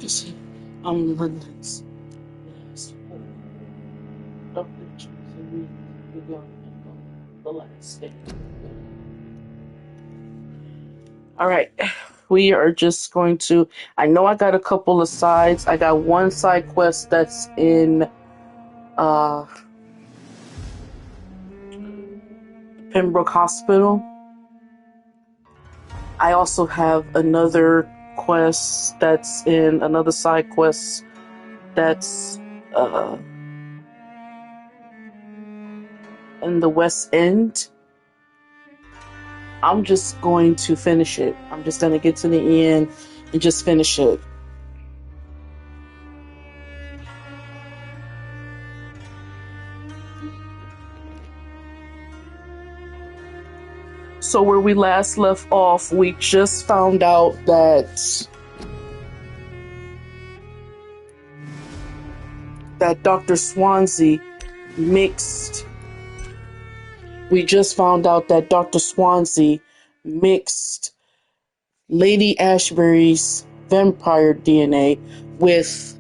see. I'm running this. Yes. Dr. Reid, we're going to the last day. All right. We are just going to. I know I got a couple of sides. I got one side quest that's in Pembroke Hospital. I also have another quest that's in another side quest that's in the West End. I'm just going to finish it. I'm just going to get to the end and just finish it. So where we last left off, we just found out that Dr. Swansea mixed. We just found out that Dr. Swansea mixed Lady Ashbury's vampire DNA with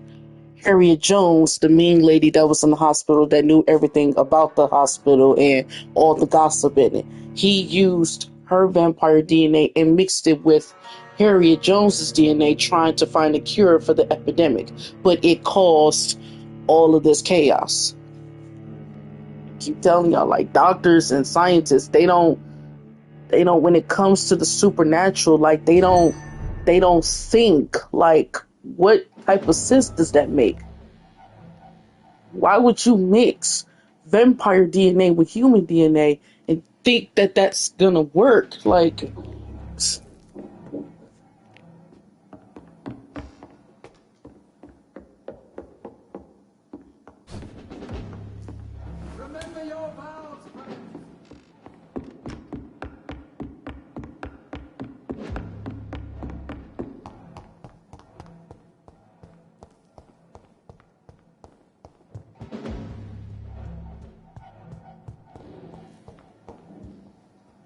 Harriet Jones, the mean lady that was in the hospital that knew everything about the hospital and all the gossip in it. He used her vampire DNA and mixed it with Harriet Jones's DNA, trying to find a cure for the epidemic, but it caused all of this chaos. I keep telling y'all, like, doctors and scientists, they don't when it comes to the supernatural, like, they don't think, like, what type of sense does that make? Why would you mix vampire DNA with human DNA and think that that's gonna work? Like, remember your vows, friend.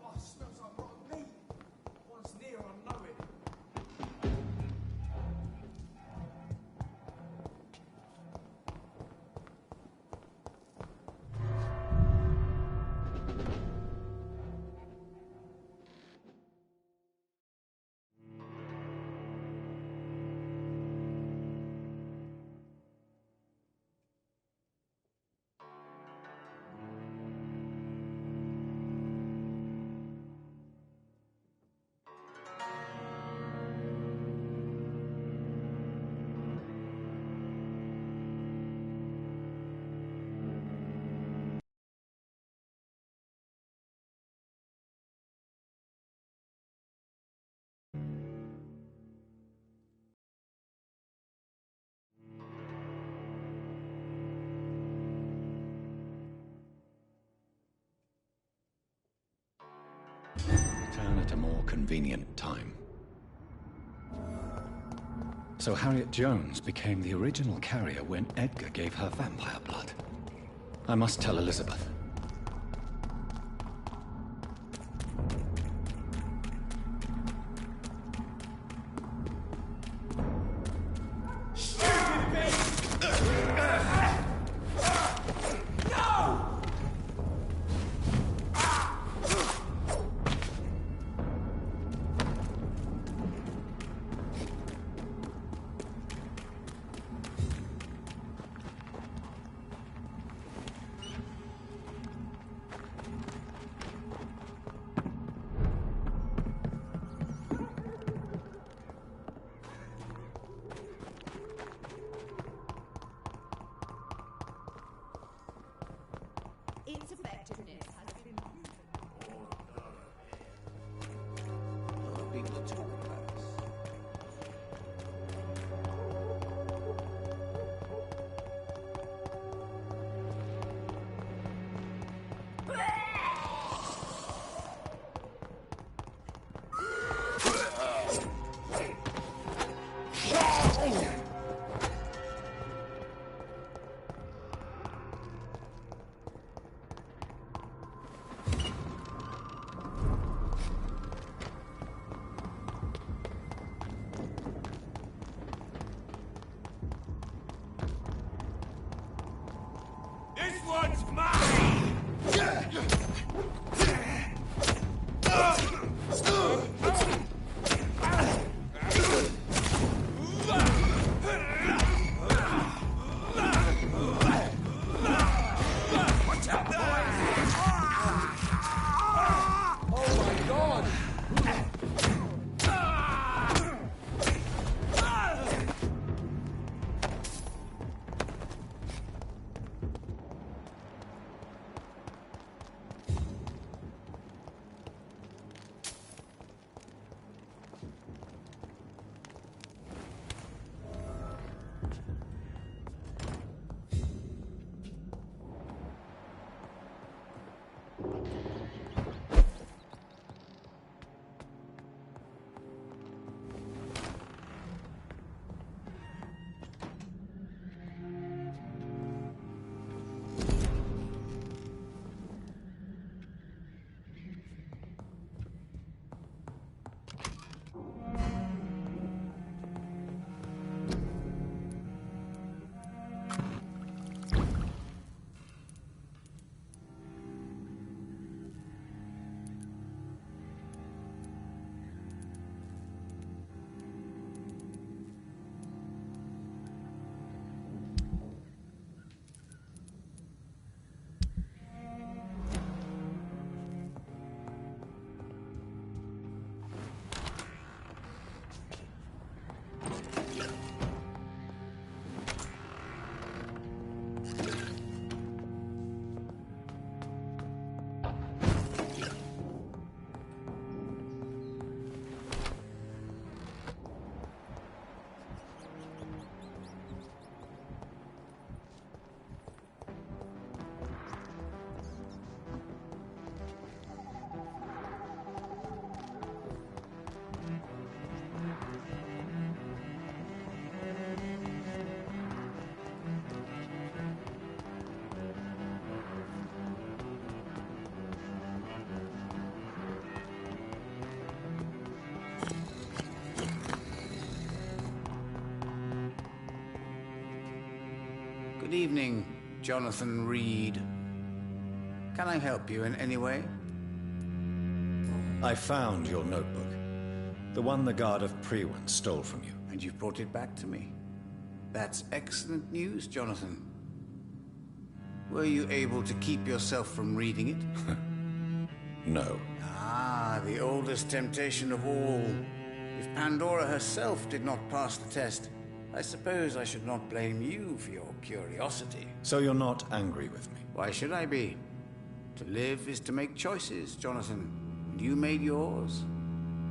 Oh, it smells like rotten meat. Once near, I know it. Return at a more convenient time. So Harriet Jones became the original carrier when Edgar gave her vampire blood. I must tell Elizabeth. Its effectiveness has been proven. People are talking about us. one's mine! Good evening, Jonathan Reid. Can I help you in any way? I found your notebook. The one the guard of Prewen stole from you. And you've brought it back to me. That's excellent news, Jonathan. Were you able to keep yourself from reading it? No. Ah, the oldest temptation of all. If Pandora herself did not pass the test, I suppose I should not blame you for your curiosity. So you're not angry with me? Why should I be? To live is to make choices, Jonathan. And you made yours.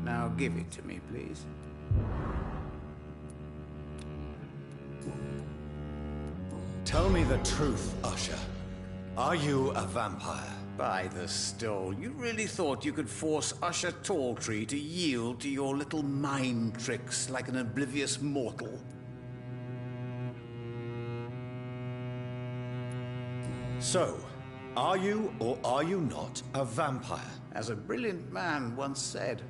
Now give it to me, please. Tell me the truth, Usher. Are you a vampire? By the stole, you really thought you could force Usher Talltree to yield to your little mind tricks like an oblivious mortal? So, are you or are you not a vampire? As a brilliant man once said,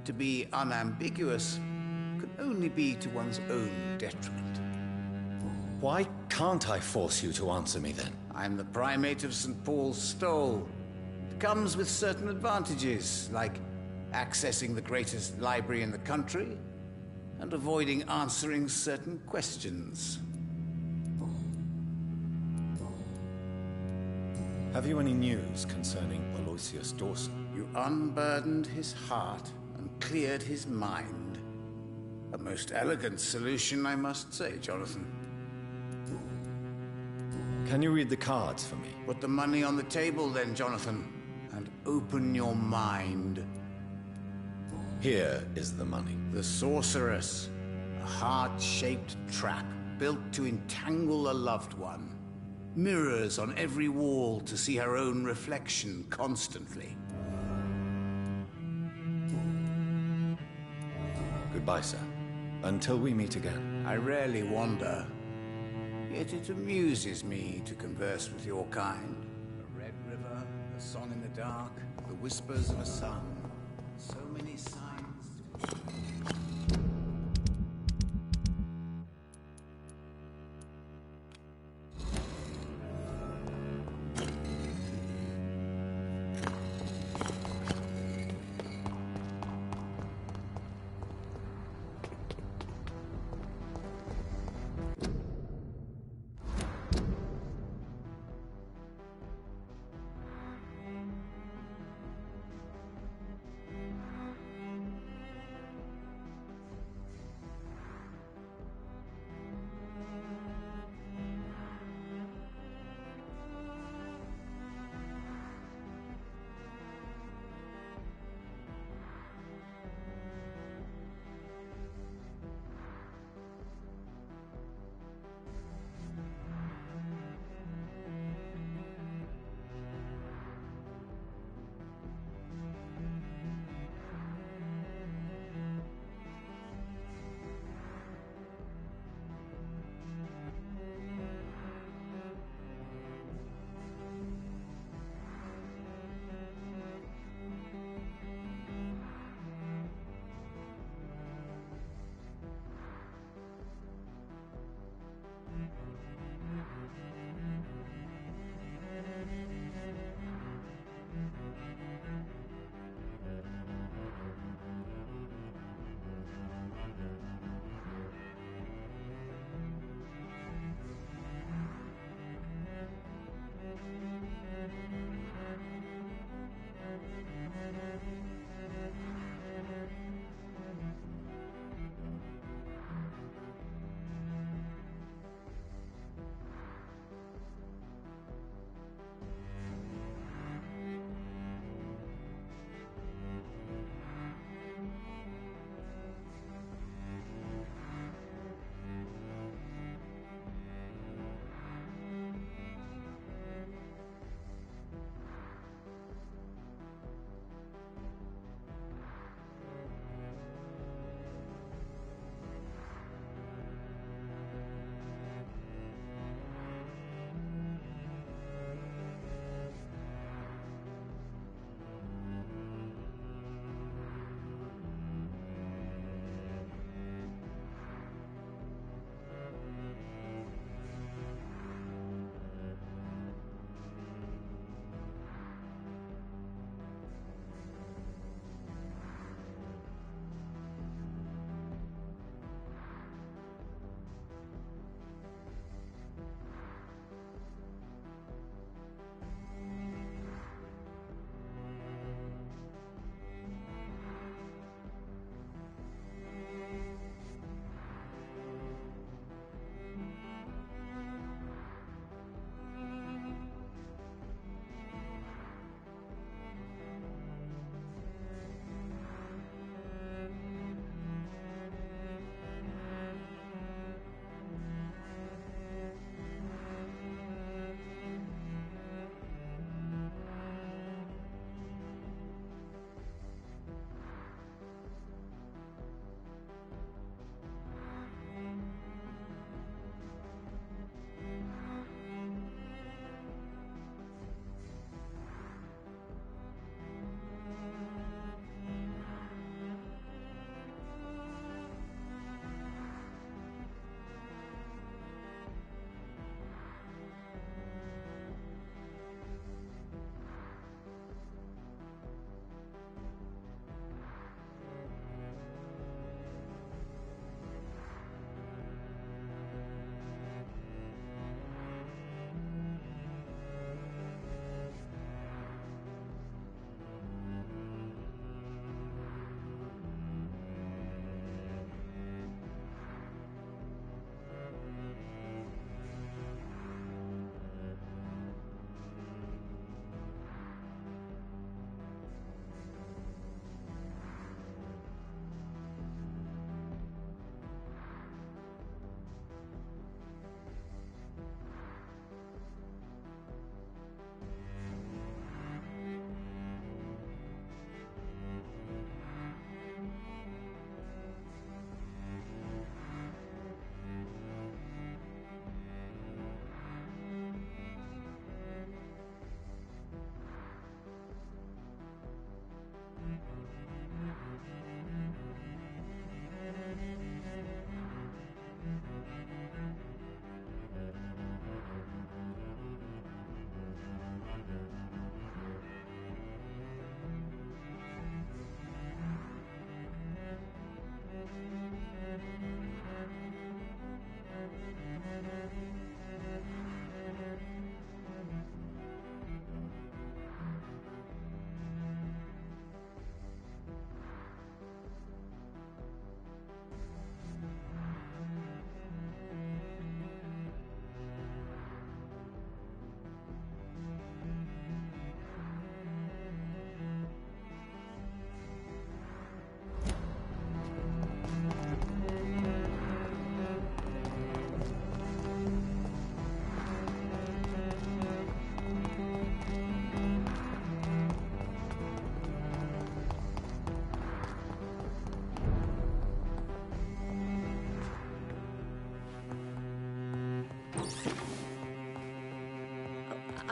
to be unambiguous can only be to one's own detriment. Why can't I force you to answer me then? I'm the primate of St. Paul's Stole. It comes with certain advantages, like accessing the greatest library in the country and avoiding answering certain questions. Have you any news concerning Aloysius Dawson? You unburdened his heart and cleared his mind. A most elegant solution, I must say, Jonathan. Can you read the cards for me? Put the money on the table then, Jonathan, and open your mind. Here is the money. The Sorceress, a heart-shaped trap built to entangle a loved one. Mirrors on every wall to see her own reflection constantly. Goodbye, sir. Until we meet again. I rarely wander, yet it amuses me to converse with your kind. A red river, a song in the dark, the whispers of a sun. So many signs.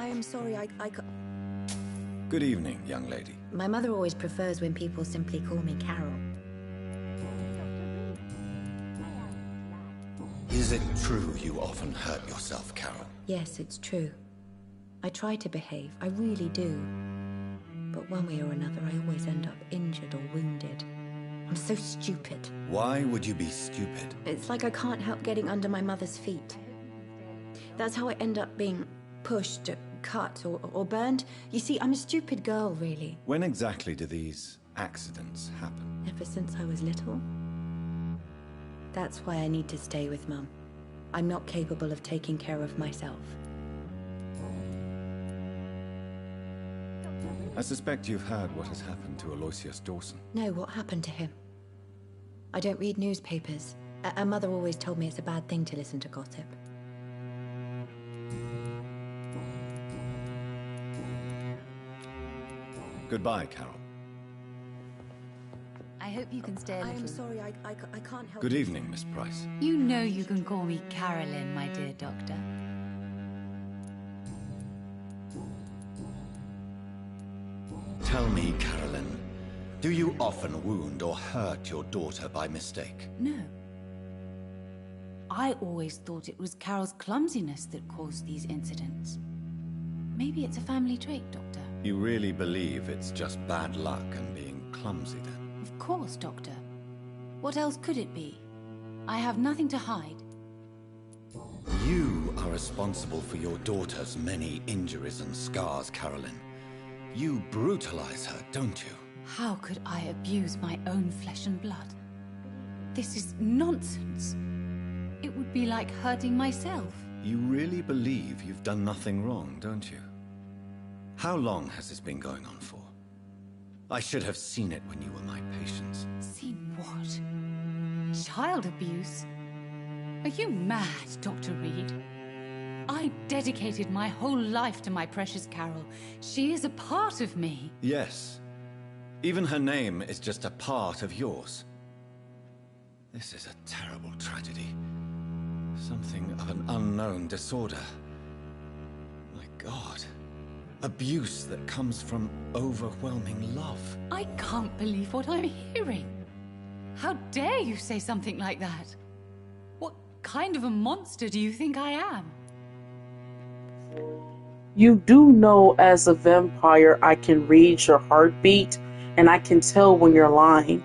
I am sorry, Good evening, young lady. My mother always prefers when people simply call me Carol. Is it true you often hurt yourself, Carol? Yes, it's true. I try to behave, I really do. But one way or another, I always end up injured or wounded. I'm so stupid. Why would you be stupid? It's like I can't help getting under my mother's feet. That's how I end up being pushed, cut, or burned. You see, I'm a stupid girl, really. When exactly do these accidents happen? Ever since I was little. That's why I need to stay with Mum. I'm not capable of taking care of myself. I suspect you've heard what has happened to Aloysius Dawson. No, what happened to him? I don't read newspapers. A Mother always told me it's a bad thing to listen to gossip. Goodbye, Carol. I hope you can stay a I little. am sorry, I can't help Good it. evening, Miss Price. You know you can call me Carolyn, my dear doctor. Tell me, Carolyn, do you often wound or hurt your daughter by mistake? No. I always thought it was Carol's clumsiness that caused these incidents. Maybe it's a family trait, Doctor. You really believe it's just bad luck and being clumsy, then? Of course, Doctor. What else could it be? I have nothing to hide. You are responsible for your daughter's many injuries and scars, Carolyn. You brutalize her, don't you? How could I abuse my own flesh and blood? This is nonsense. It would be like hurting myself. You really believe you've done nothing wrong, don't you? How long has this been going on for? I should have seen it when you were my patient. Seen what? Child abuse? Are you mad, Dr. Reid? I dedicated my whole life to my precious Carol. She is a part of me. Yes. Even her name is just a part of yours. This is a terrible tragedy. Something of an unknown disorder. My God. Abuse that comes from overwhelming love. I can't believe what I'm hearing. How dare you say something like that? What kind of a monster do you think I am? You do know as a vampire I can read your heartbeat and I can tell when you're lying.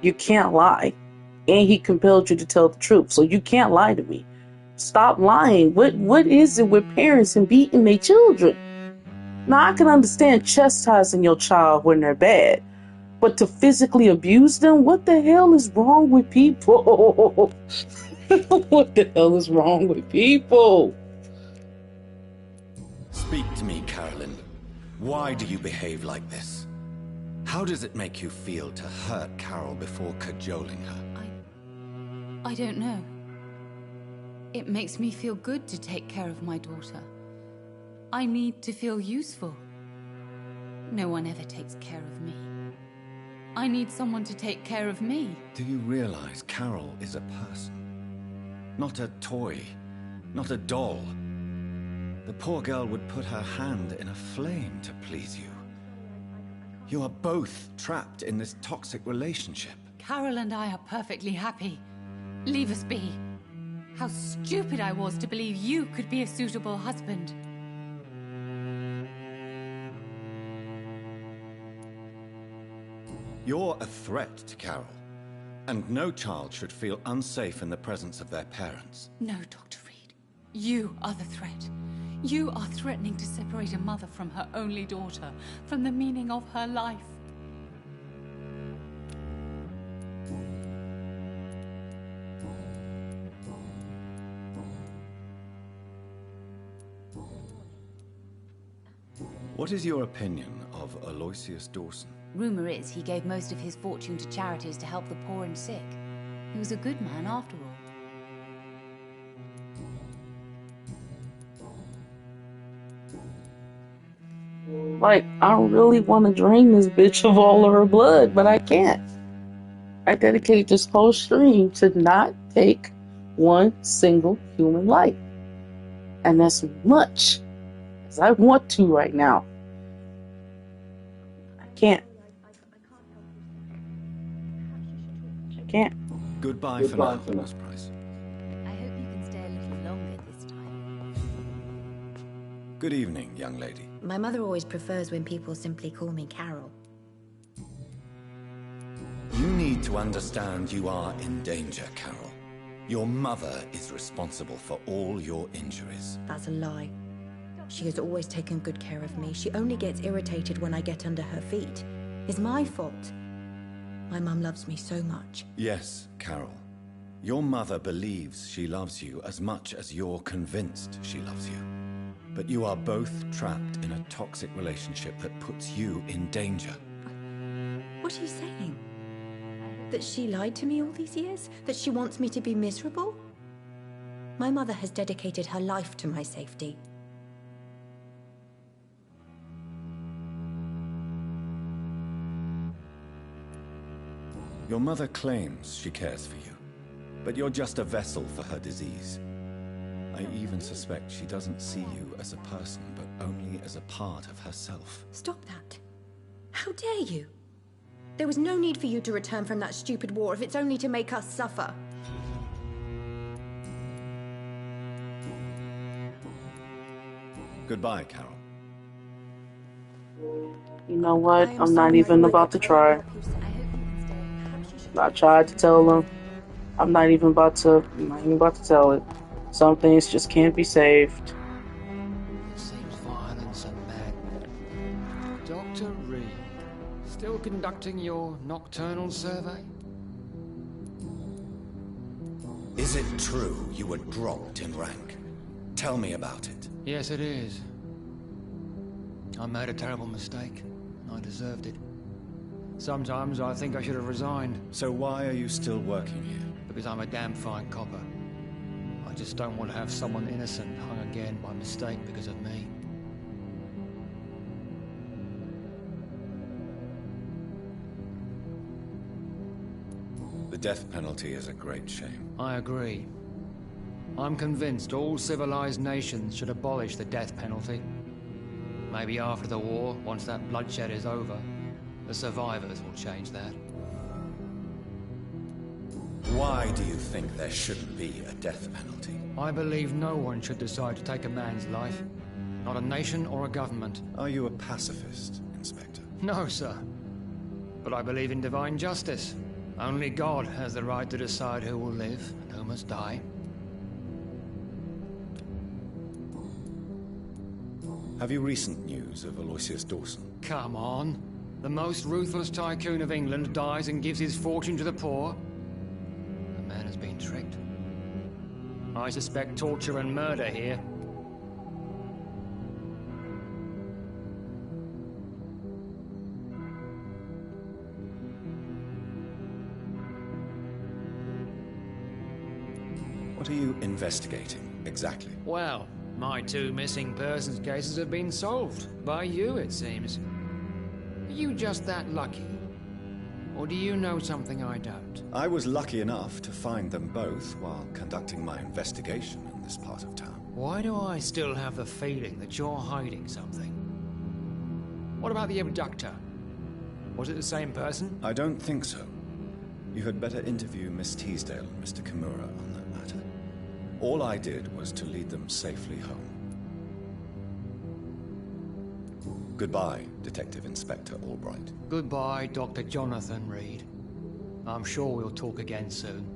You can't lie. And he compelled you to tell the truth, so you can't lie to me. Stop lying. What is it with parents and beating their children? Now, I can understand chastising your child when they're bad, but to physically abuse them? What the hell is wrong with people? What the hell is wrong with people? Speak to me, Carolyn. Why do you behave like this? How does it make you feel to hurt Carol before cajoling her? I don't know. It makes me feel good to take care of my daughter. I need to feel useful. No one ever takes care of me. I need someone to take care of me. Do you realize Carol is a person? Not a toy, not a doll. The poor girl would put her hand in a flame to please you. You are both trapped in this toxic relationship. Carol and I are perfectly happy. Leave us be. How stupid I was to believe you could be a suitable husband. You're a threat to Carol, and no child should feel unsafe in the presence of their parents. No, Dr. Reid. You are the threat. You are threatening to separate a mother from her only daughter, from the meaning of her life. What is your opinion of Aloysius Dawson? Rumor is he gave most of his fortune to charities to help the poor and sick. He was a good man after all. Like, I really want to drain this bitch of all of her blood, but I can't. I dedicated this whole stream to not take one single human life. And that's much Because I want to right now. I can't. I can't. Goodbye for now, Miss Price. I hope you can stay a little longer this time. Good evening, young lady. My mother always prefers when people simply call me Carol. You need to understand you are in danger, Carol. Your mother is responsible for all your injuries. That's a lie. She has always taken good care of me. She only gets irritated when I get under her feet. It's my fault. My mum loves me so much. Yes, Carol. Your mother believes she loves you as much as you're convinced she loves you. But you are both trapped in a toxic relationship that puts you in danger. What are you saying? That she lied to me all these years? That she wants me to be miserable? My mother has dedicated her life to my safety. Your mother claims she cares for you, but you're just a vessel for her disease. I even suspect she doesn't see you as a person, but only as a part of herself. Stop that. How dare you? There was no need for you to return from that stupid war if it's only to make us suffer. Goodbye, Carol. You know what? I'm not even about to try. I hope you can stay. I tried to tell them. I'm not even about to tell it. Some things just can't be saved. It seems violence and madness. Dr. Reid, still conducting your nocturnal survey? Is it true you were dropped in rank? Tell me about it. Yes, it is. I made a terrible mistake. I deserved it. Sometimes I think I should have resigned. So why are you still working here? Because I'm a damn fine copper. I just don't want to have someone innocent hung again by mistake because of me. The death penalty is a great shame. I agree. I'm convinced all civilized nations should abolish the death penalty. Maybe after the war, once that bloodshed is over, the survivors will change that. Why do you think there shouldn't be a death penalty? I believe no one should decide to take a man's life. Not a nation or a government. Are you a pacifist, Inspector? No, sir. But I believe in divine justice. Only God has the right to decide who will live and who must die. Have you recent news of Aloysius Dawson? Come on. The most ruthless tycoon of England dies and gives his fortune to the poor. The man has been tricked. I suspect torture and murder here. What are you investigating, exactly? Well, my 2 missing persons cases have been solved. By you, it seems. Are you just that lucky? Or do you know something I don't? I was lucky enough to find them both while conducting my investigation in this part of town. Why do I still have the feeling that you're hiding something? What about the abductor? Was it the same person? I don't think so. You had better interview Miss Teasdale and Mr. Kimura on that matter. All I did was to lead them safely home. Goodbye, Detective Inspector Albright. Goodbye, Dr. Jonathan Reid. I'm sure we'll talk again soon.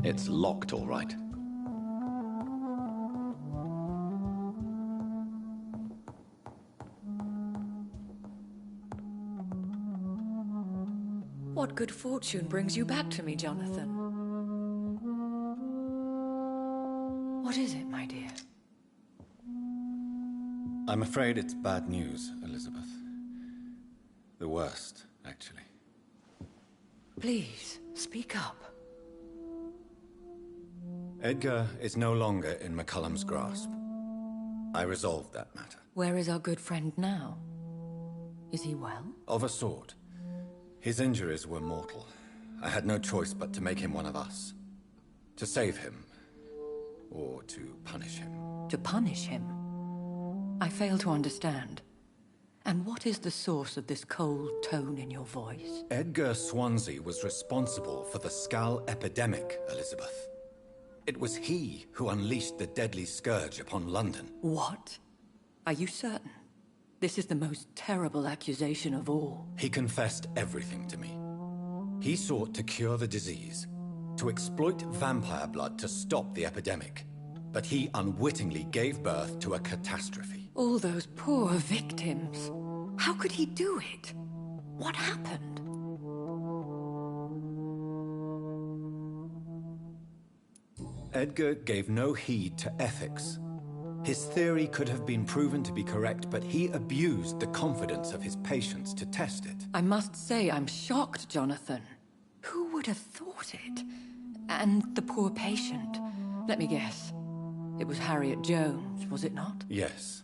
It's locked, all right. What good fortune brings you back to me, Jonathan? What is it, my dear? I'm afraid it's bad news, Elizabeth. The worst, actually. Please, speak up. Edgar is no longer in McCullum's grasp. I resolved that matter. Where is our good friend now? Is he well? Of a sort. His injuries were mortal. I had no choice but to make him one of us. To save him. Or to punish him. To punish him? I fail to understand. And what is the source of this cold tone in your voice? Edgar Swansea was responsible for the Skull epidemic, Elizabeth. It was he who unleashed the deadly scourge upon London. What? Are you certain? This is the most terrible accusation of all. He confessed everything to me. He sought to cure the disease, to exploit vampire blood to stop the epidemic. But he unwittingly gave birth to a catastrophe. All those poor victims. How could he do it? What happened? Edgar gave no heed to ethics. His theory could have been proven to be correct, but he abused the confidence of his patients to test it. I must say I'm shocked, Jonathan. Who would have thought it? And the poor patient. Let me guess. It was Harriet Jones, was it not? Yes.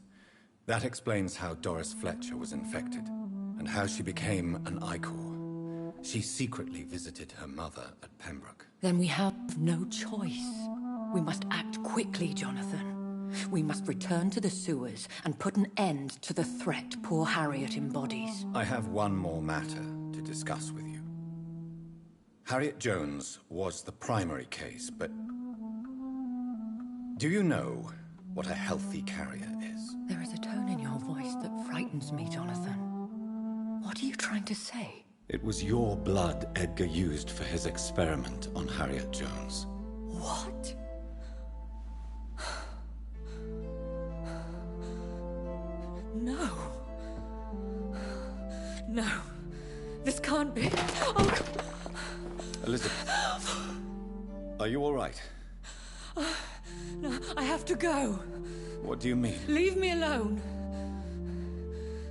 That explains how Doris Fletcher was infected, and how she became an Icor. She secretly visited her mother at Pembroke. Then we have no choice. We must act quickly, Jonathan. We must return to the sewers and put an end to the threat poor Harriet embodies. I have one more matter to discuss with you. Harriet Jones was the primary case, but do you know what a healthy carrier is? There is a tone in your voice that frightens me, Jonathan. What are you trying to say? It was your blood Edgar used for his experiment on Harriet Jones. What? No. No. This can't be. Oh. Elizabeth, are you all right? No, I have to go. What do you mean? Leave me alone.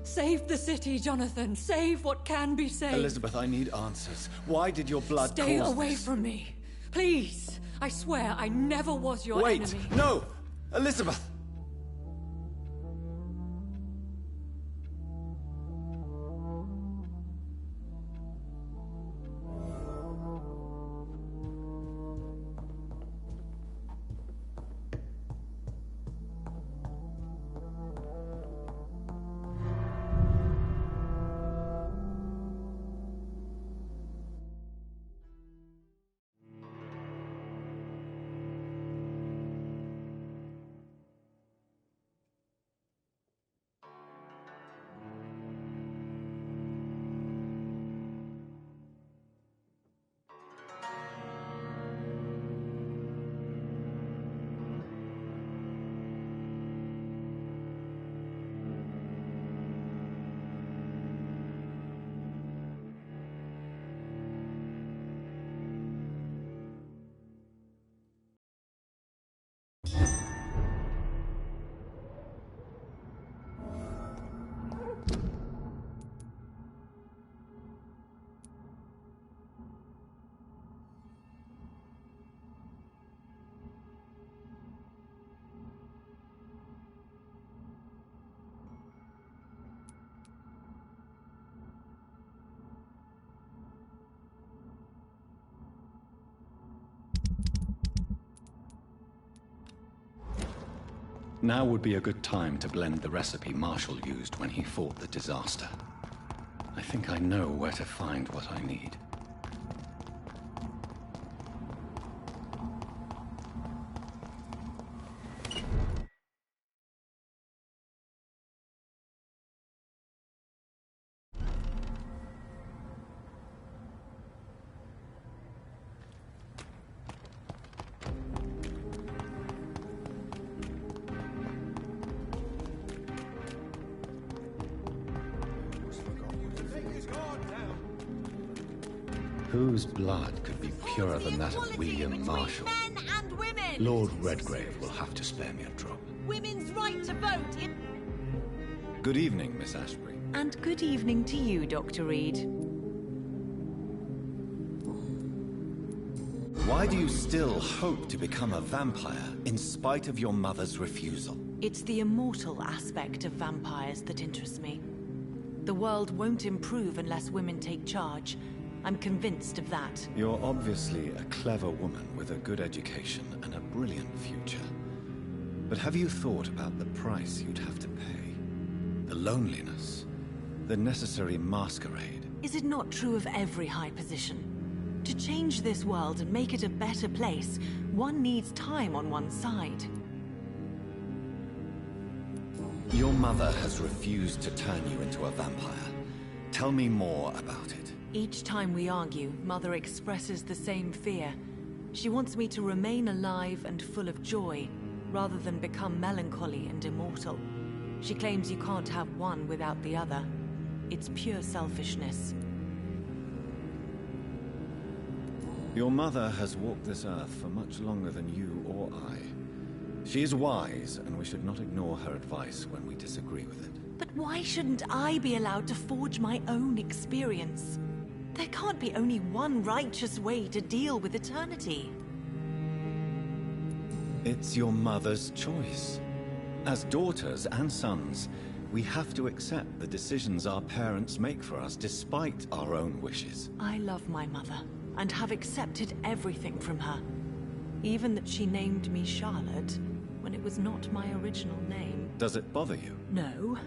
Save the city, Jonathan. Save what can be saved. Elizabeth, I need answers. Why did your blood Stay cause away this? from me. Please. I swear I never was your Wait! enemy. No! Elizabeth! Now would be a good time to blend the recipe Marshall used when he fought the disaster. I think I know where to find what I need. Whose blood could be purer than that of William Marshall? Men and women! Lord Redgrave will have to spare me a drop. Women's right to vote in... Good evening, Miss Ashbury. And good evening to you, Dr. Reid. Why do you still hope to become a vampire, in spite of your mother's refusal? It's the immortal aspect of vampires that interests me. The world won't improve unless women take charge. I'm convinced of that. You're obviously a clever woman with a good education and a brilliant future. But have you thought about the price you'd have to pay? The loneliness, the necessary masquerade. Is it not true of every high position? To change this world and make it a better place, one needs time on one's side. Your mother has refused to turn you into a vampire. Tell me more about it. Each time we argue, Mother expresses the same fear. She wants me to remain alive and full of joy, rather than become melancholy and immortal. She claims you can't have one without the other. It's pure selfishness. Your mother has walked this earth for much longer than you or I. She is wise, and we should not ignore her advice when we disagree with it. But why shouldn't I be allowed to forge my own experience? There can't be only one righteous way to deal with eternity. It's your mother's choice. As daughters and sons, we have to accept the decisions our parents make for us despite our own wishes. I love my mother, and have accepted everything from her. Even that she named me Charlotte, when it was not my original name. Does it bother you? No.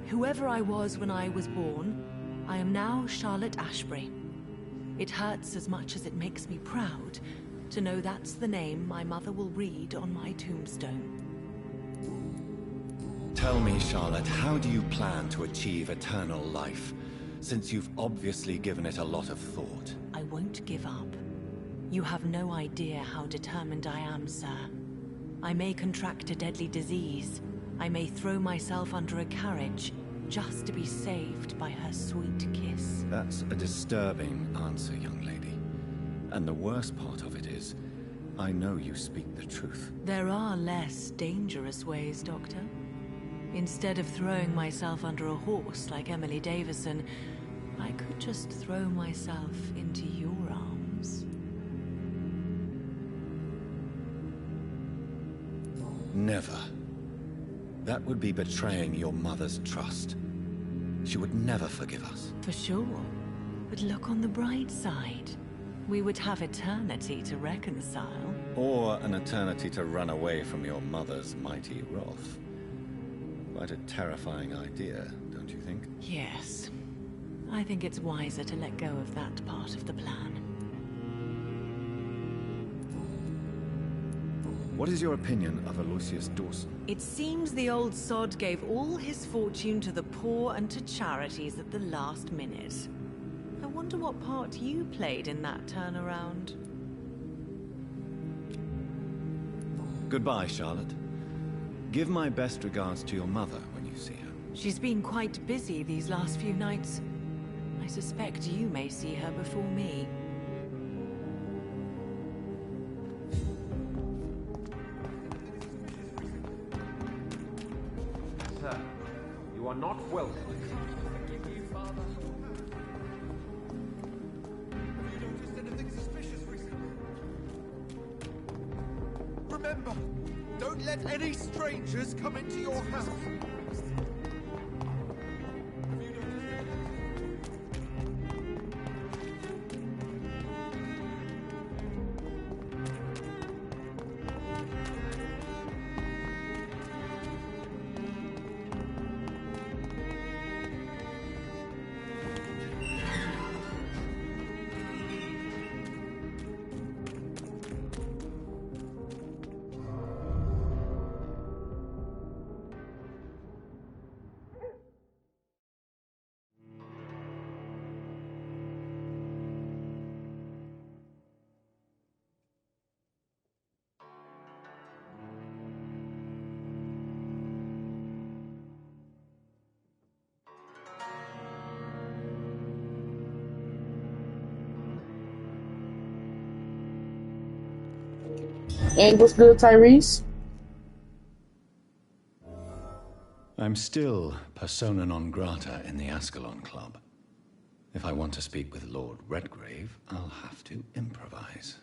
Whoever I was when I was born, I am now Charlotte Ashbury. It hurts as much as it makes me proud to know that's the name my mother will read on my tombstone. Tell me, Charlotte, how do you plan to achieve eternal life, since you've obviously given it a lot of thought? I won't give up. You have no idea how determined I am, sir. I may contract a deadly disease. I may throw myself under a carriage, just to be saved by her sweet kiss. That's a disturbing answer, young lady. And the worst part of it is, I know you speak the truth. There are less dangerous ways, Doctor. Instead of throwing myself under a horse like Emily Davison, I could just throw myself into your arms. Never. That would be betraying your mother's trust. She would never forgive us. For sure. But look on the bright side. We would have eternity to reconcile. Or an eternity to run away from your mother's mighty wrath. Quite a terrifying idea, don't you think? Yes. I think it's wiser to let go of that part of the plan. What is your opinion of Aloysius Dawson? It seems the old sod gave all his fortune to the poor and to charities at the last minute. I wonder what part you played in that turnaround. Goodbye, Charlotte. Give my best regards to your mother when you see her. She's been quite busy these last few nights. I suspect you may see her before me. Sir, you are not welcome. Forgive you, Father. Have you noticed anything suspicious recently? Remember, don't let any strangers come into your house. Hey, what's good, Tyrese? I'm still persona non grata in the Ascalon Club. If I want to speak with Lord Redgrave, I'll have to improvise.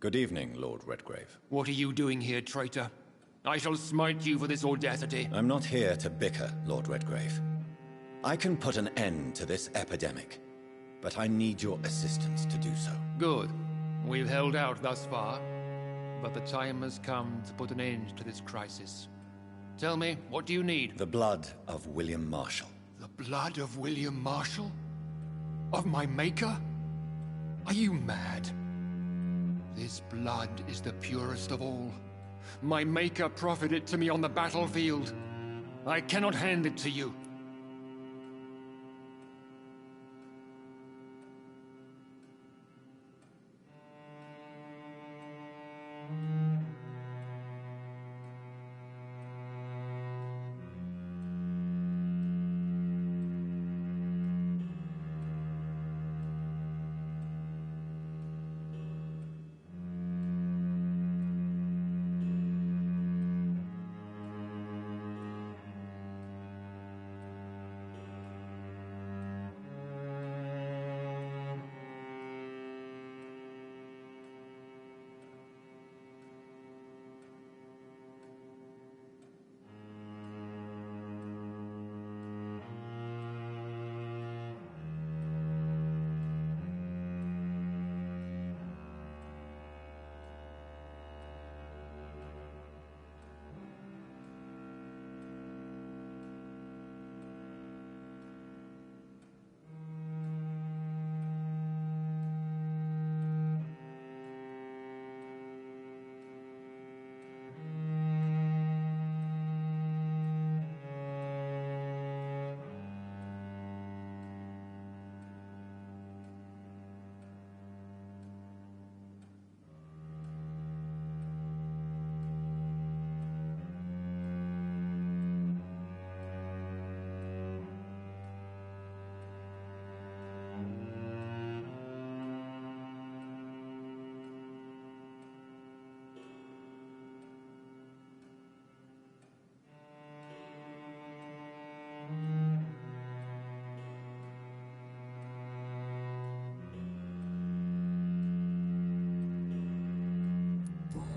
Good evening, Lord Redgrave. What are you doing here, traitor? I shall smite you for this audacity. I'm not here to bicker, Lord Redgrave. I can put an end to this epidemic, but I need your assistance to do so. Good. We've held out thus far, but the time has come to put an end to this crisis. Tell me, what do you need? The blood of William Marshall. The blood of William Marshall? Of my maker? Are you mad? This blood is the purest of all. My maker proffered it to me on the battlefield. I cannot hand it to you.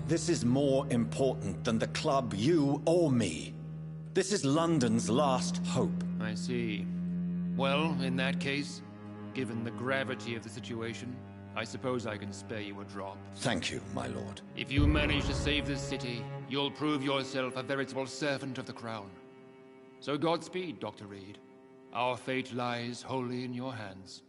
This is more important than the club, you or me. This is London's last hope. I see. Well, in that case, given the gravity of the situation, I suppose I can spare you a drop. Thank you, my lord. If you manage to save this city, you'll prove yourself a veritable servant of the crown. So Godspeed, Dr. Reid. Our fate lies wholly in your hands.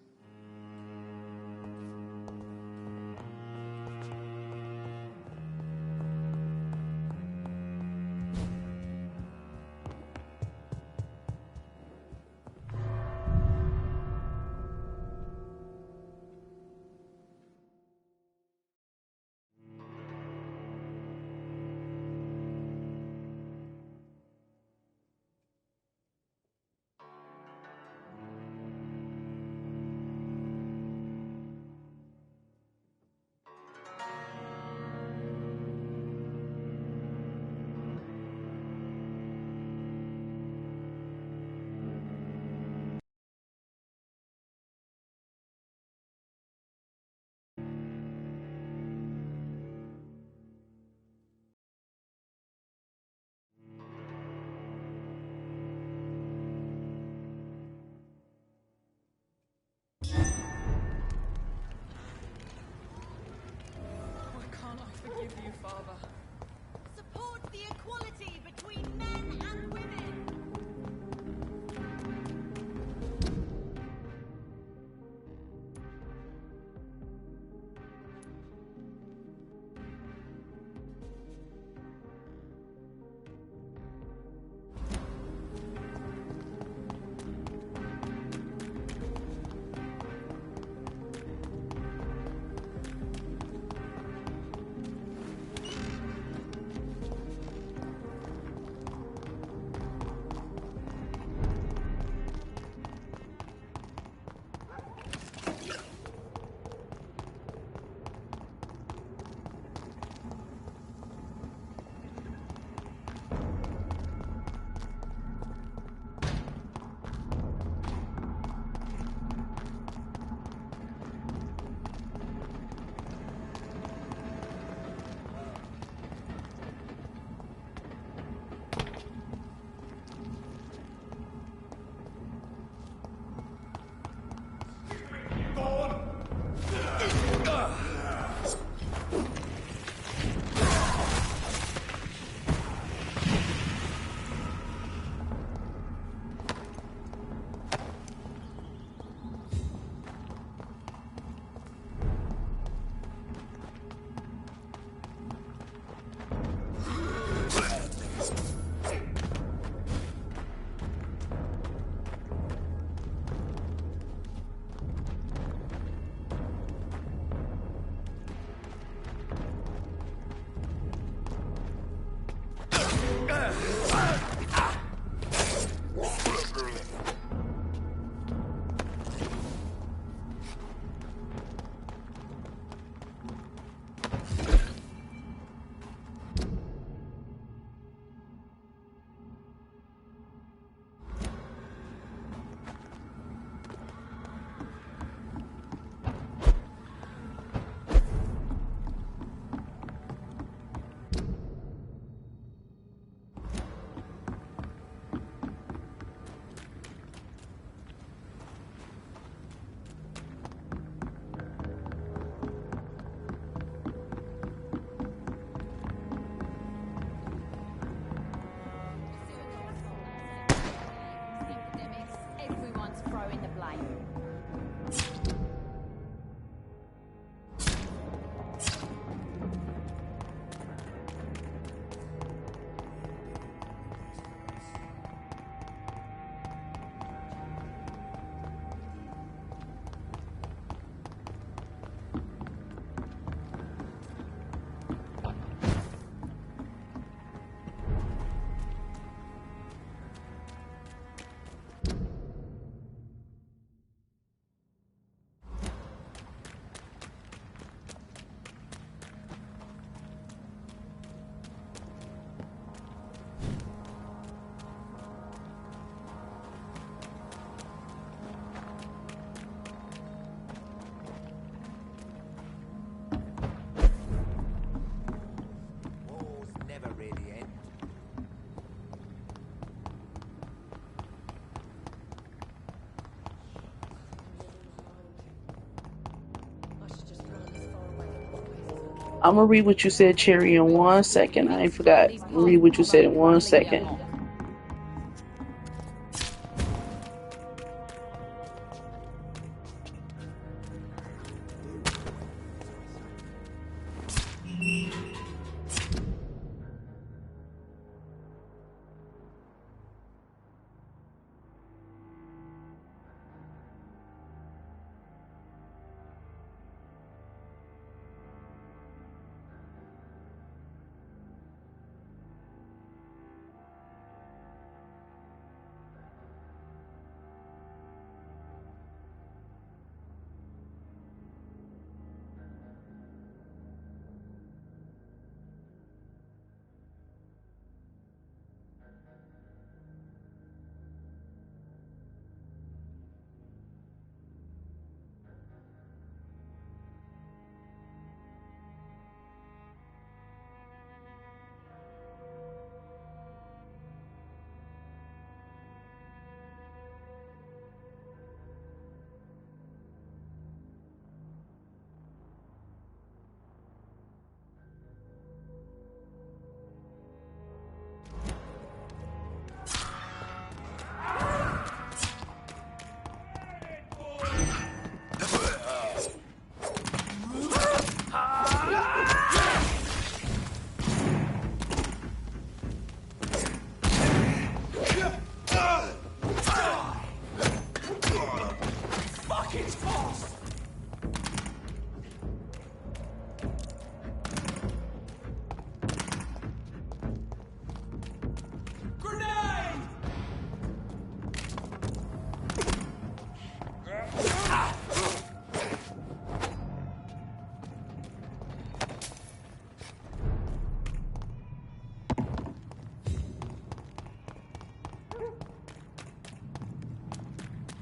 throwing the blame. Wars never really end. I'm gonna read what you said, Cherry, in 1 second. I ain't forgot. Read what you said in 1 second.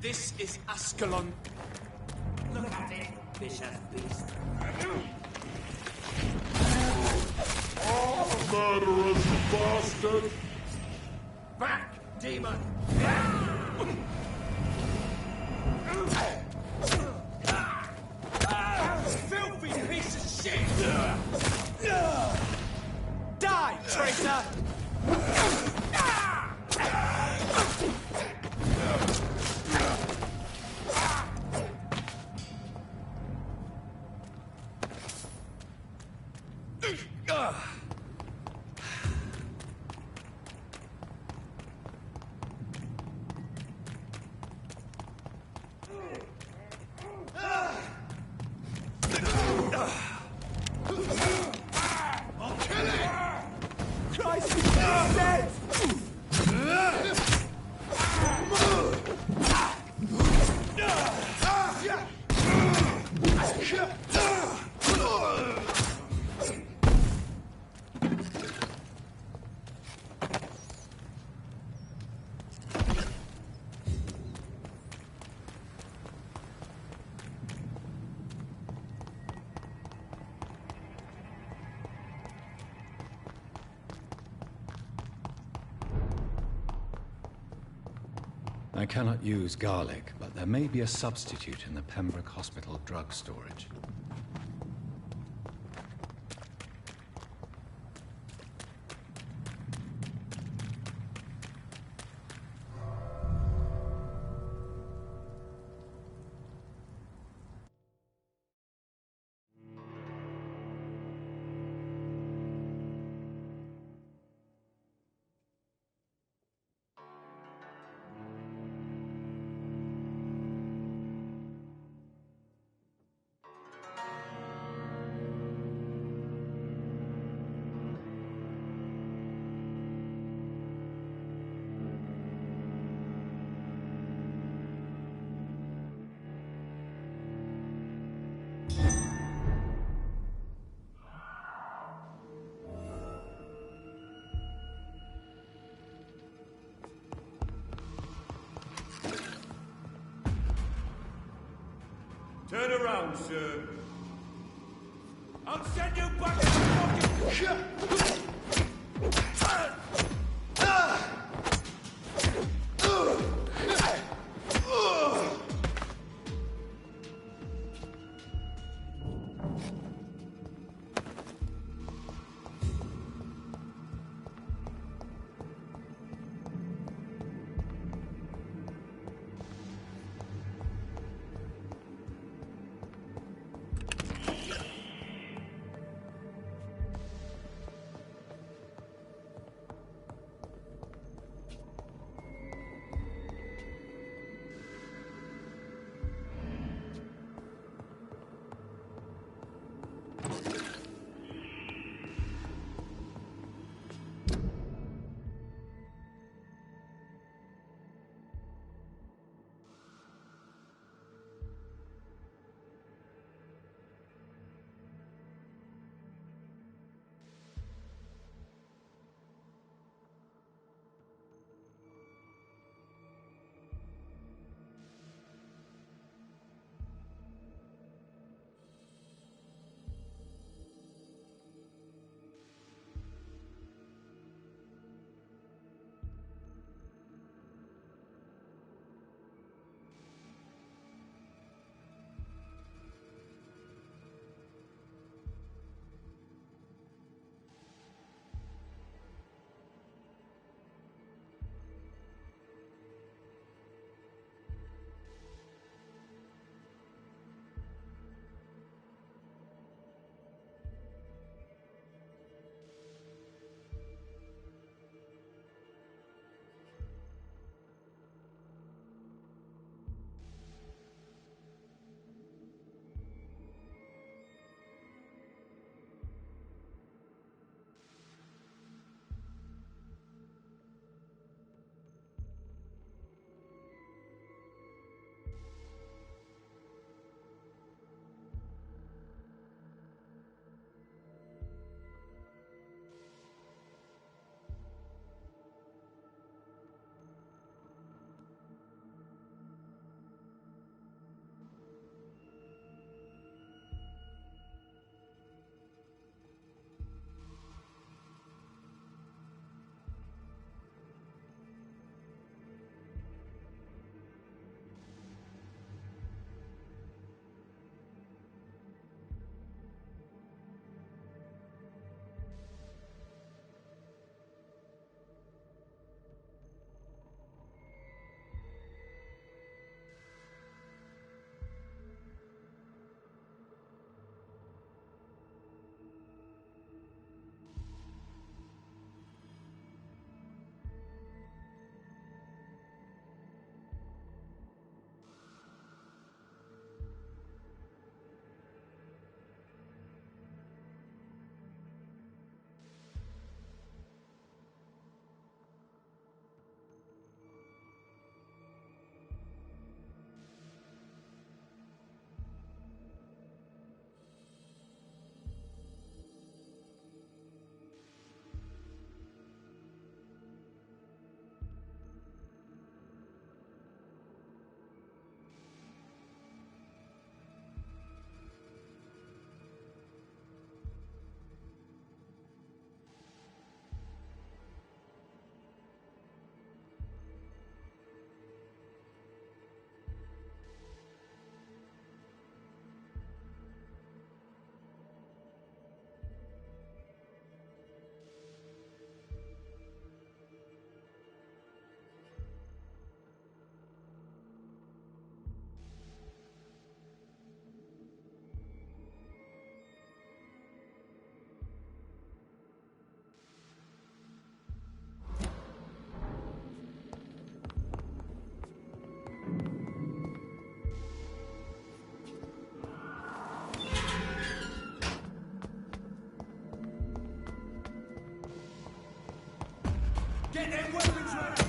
This is Ascalon. Look at it, vicious beast. Oh, murderous bastard! Back, demon! Filthy piece of shit! Die, traitor! I cannot use garlic, but there may be a substitute in the Pembroke Hospital drug storage. Turn around, sir. I'll send you back to fucking... Get them weapons ready!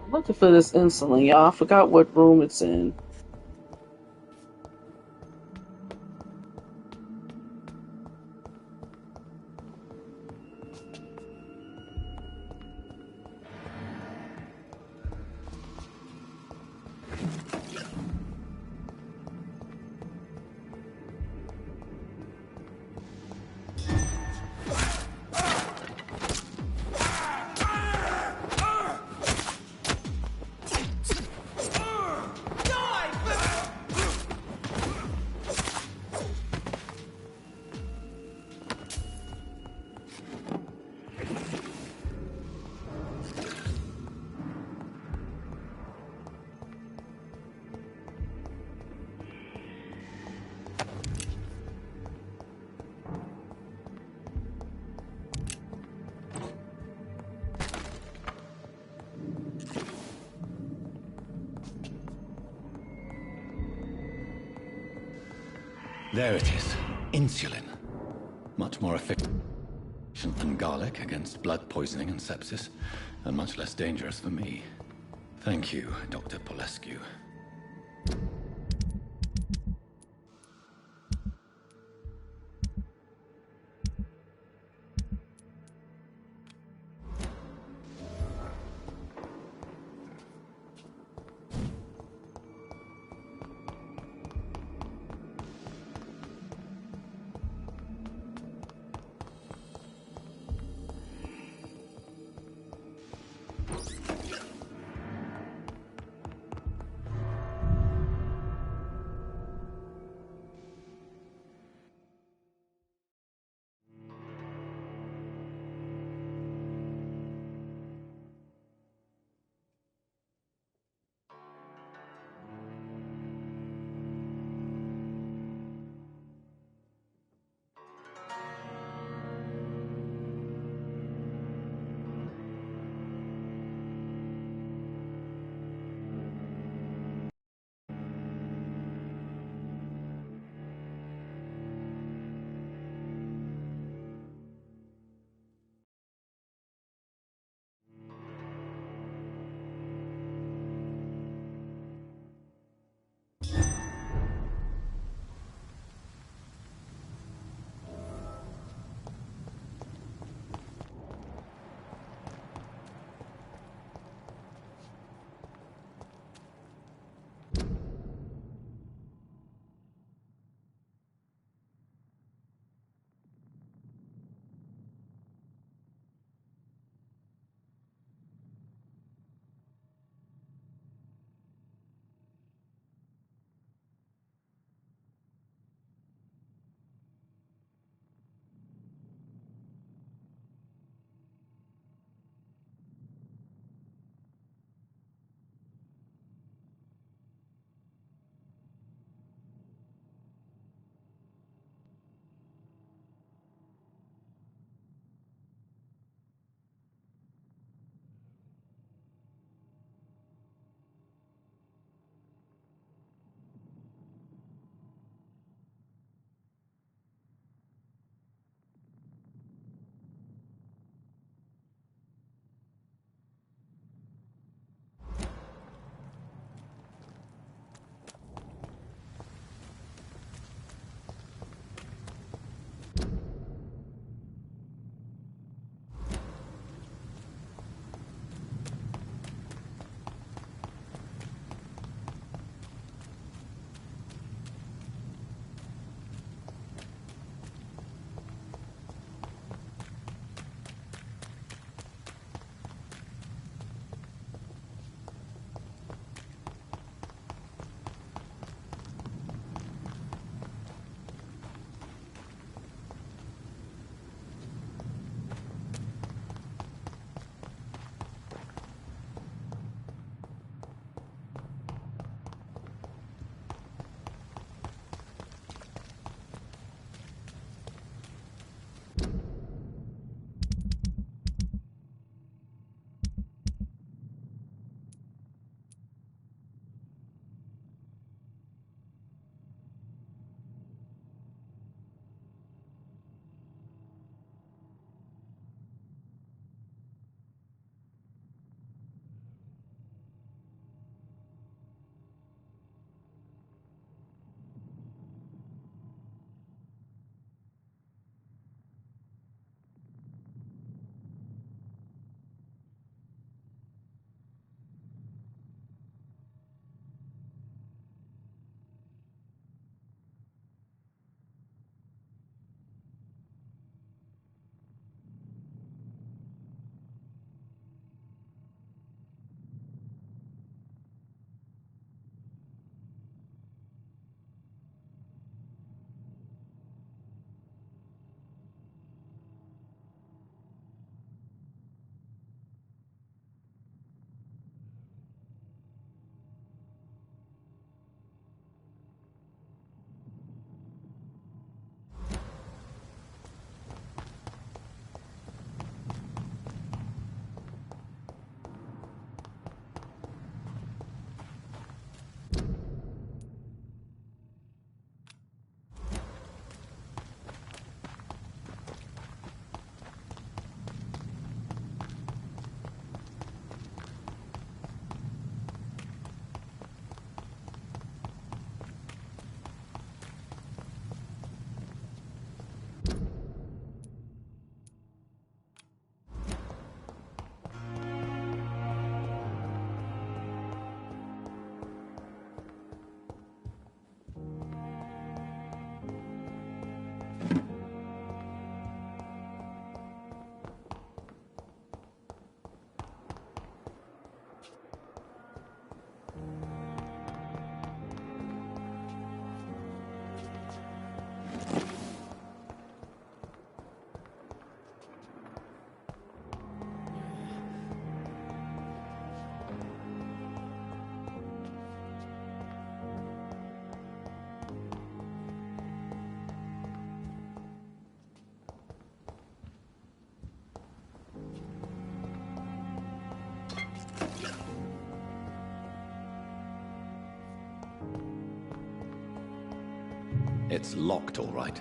I'm looking for this insulin, y'all. I forgot what room it's in. There it is. Insulin. Much more efficient than garlic against blood poisoning and sepsis, and much less dangerous for me. Thank you, Dr. Polescu. It's locked, all right.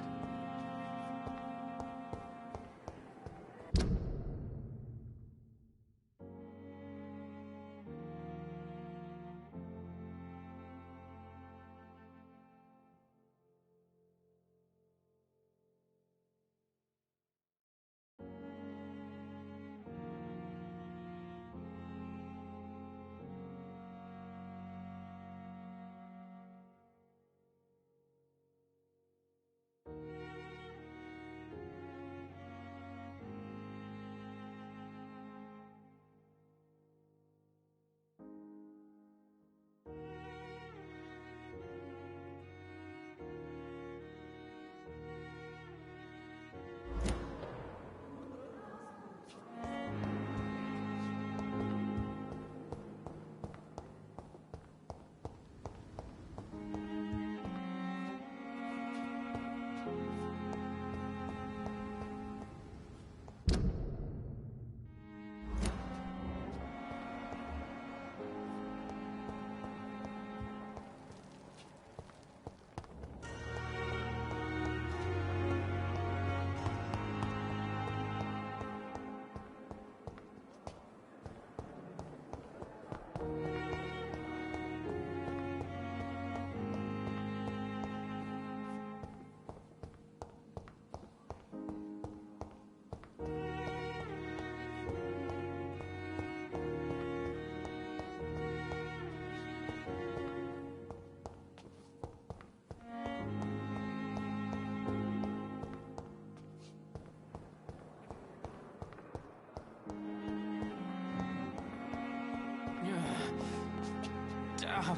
Damn.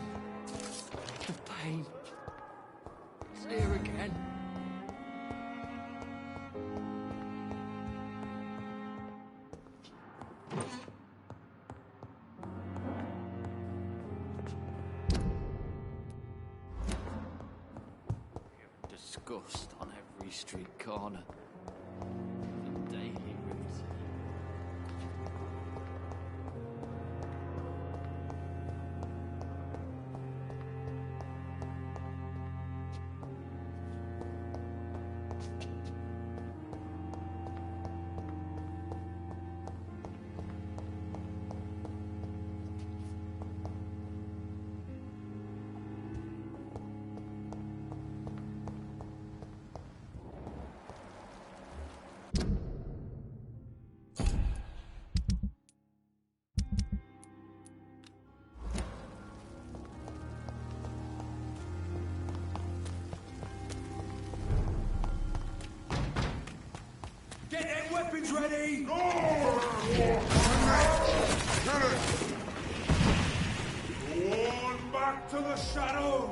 The pain. It's here again. Disgust on every street corner. The daily routine. Get them weapons ready! Go on back to the shadows!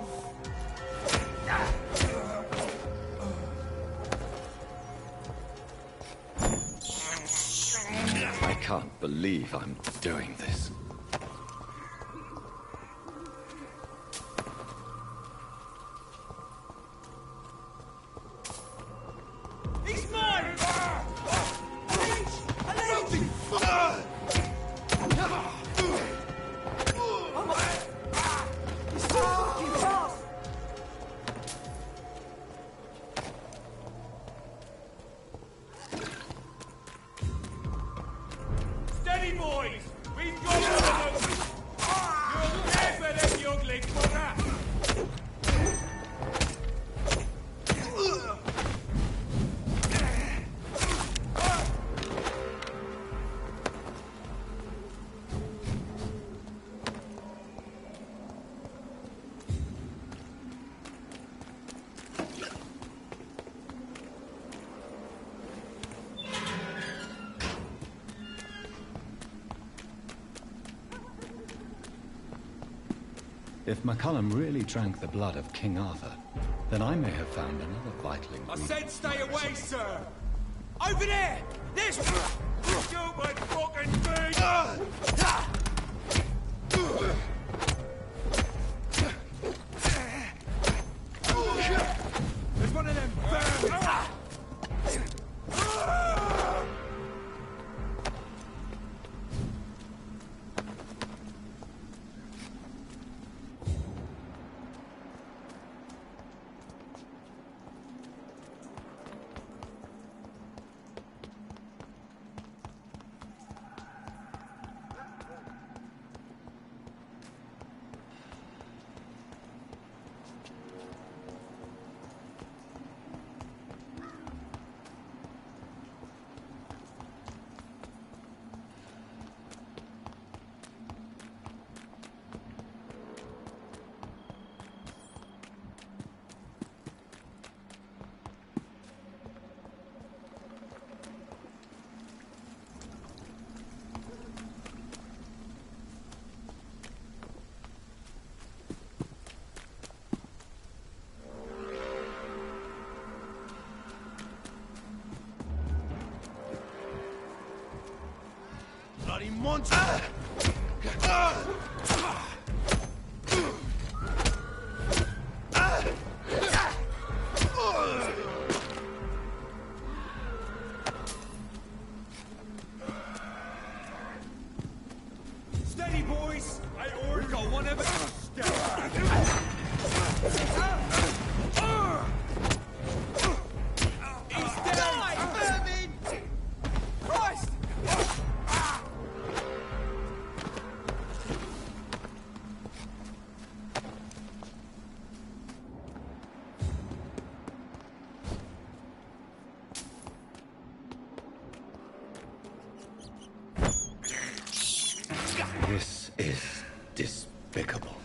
I can't believe I'm doing this. He's mine! Steady, boys! We can go on them! You're there for them younglings, brother! If McCullum really drank the blood of King Arthur, then I may have found another vital I ingredient. said stay away, sir! Over there! This stupid fucking thing! There's one of them vermin! want... Steady, boys! We've got one of us. He's down! Vermin! Christ! This is despicable.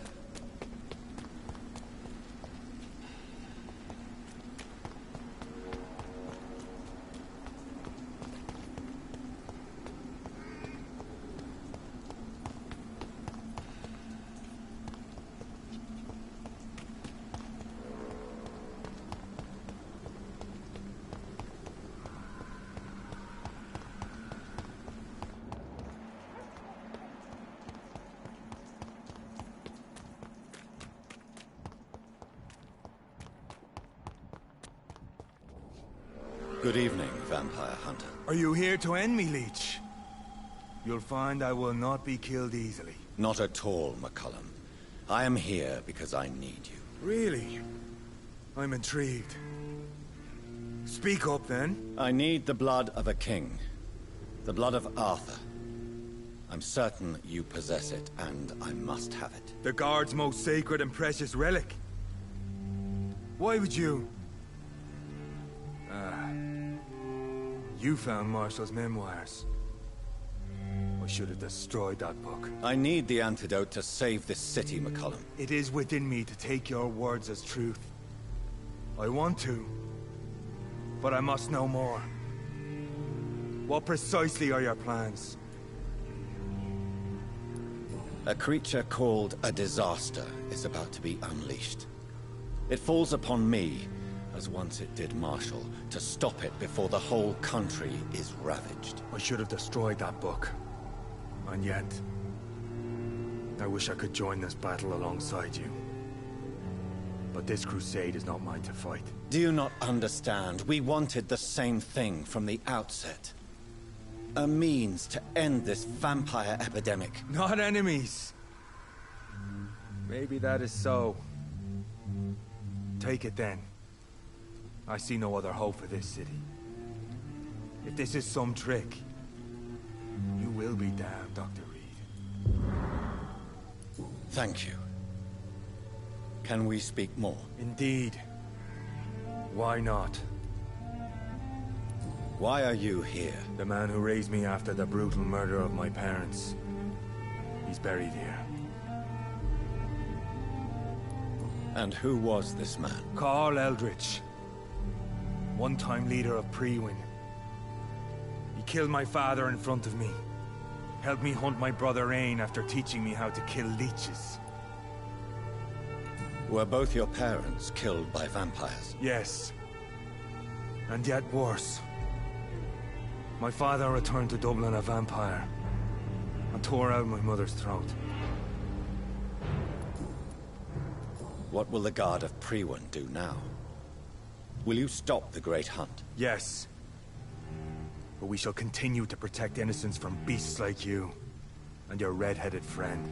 Good evening, vampire hunter. Are you here to end me, Leech? You'll find I will not be killed easily. Not at all, McCullum. I am here because I need you. Really? I'm intrigued. Speak up, then. I need the blood of a king. The blood of Arthur. I'm certain you possess it, and I must have it. The Guard's most sacred and precious relic. Why would you... You found Marshall's memoirs. I should have destroyed that book. I need the antidote to save this city, McCullum. It is within me to take your words as truth. I want to, but I must know more. What precisely are your plans? A creature called a disaster is about to be unleashed. It falls upon me, as once it did Marshall, to stop it before the whole country is ravaged. I should have destroyed that book. And yet... I wish I could join this battle alongside you. But this crusade is not mine to fight. Do you not understand? We wanted the same thing from the outset. A means to end this vampire epidemic. Not enemies! Maybe that is so. Take it then. I see no other hope for this city. If this is some trick, you will be damned, Dr. Reid. Thank you. Can we speak more? Indeed. Why not? Why are you here? The man who raised me after the brutal murder of my parents. He's buried here. And who was this man? Carl Eldritch. One-time leader of Priwen. He killed my father in front of me. Helped me hunt my brother Ain after teaching me how to kill leeches. Were both your parents killed by vampires? Yes. And yet worse. My father returned to Dublin a vampire. And tore out my mother's throat. What will the Guard of Priwen do now? Will you stop the Great Hunt? Yes. But we shall continue to protect innocents from beasts like you. And your red-headed friend.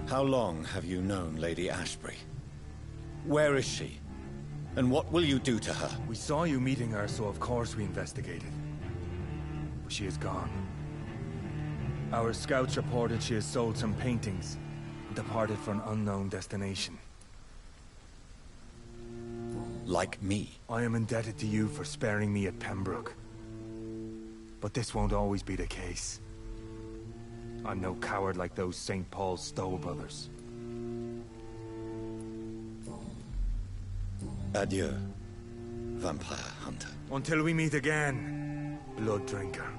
How long have you known Lady Ashbury? Where is she? And what will you do to her? We saw you meeting her, so of course we investigated. But she is gone. Our scouts reported she has sold some paintings and departed for an unknown destination. Like me? I am indebted to you for sparing me at Pembroke. But this won't always be the case. I'm no coward like those St. Paul's Stowe brothers. Adieu, vampire hunter. Until we meet again, blood drinker.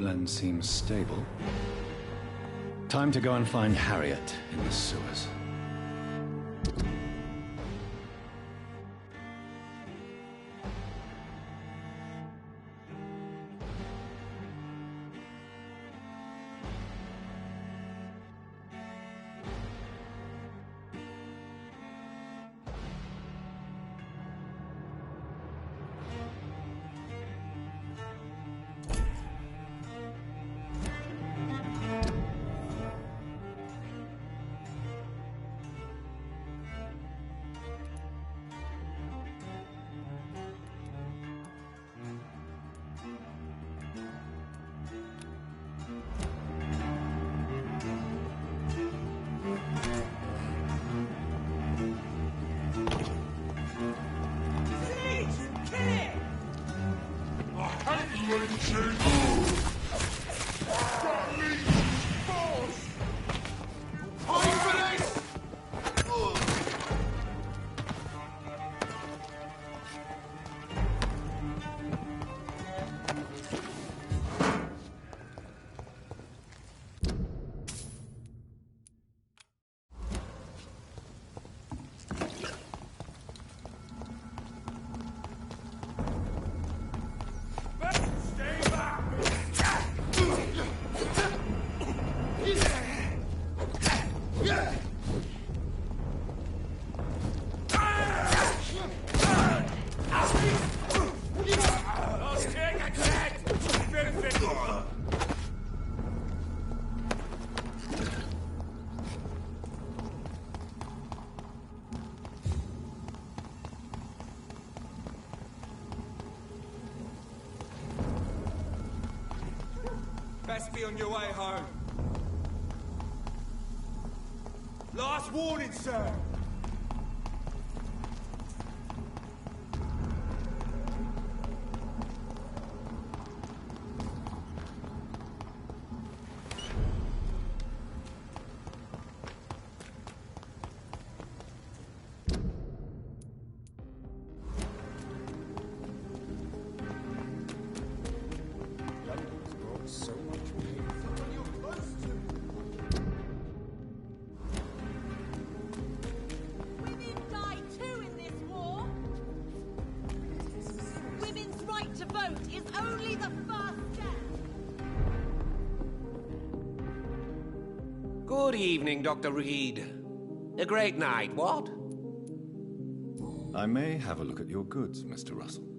Glen seems stable. Time to go and find Harriet in the sewers. Best be on your way home. Last warning, sir. Good evening, Dr. Reid. A great night, what? I may have a look at your goods, Mr. Russell.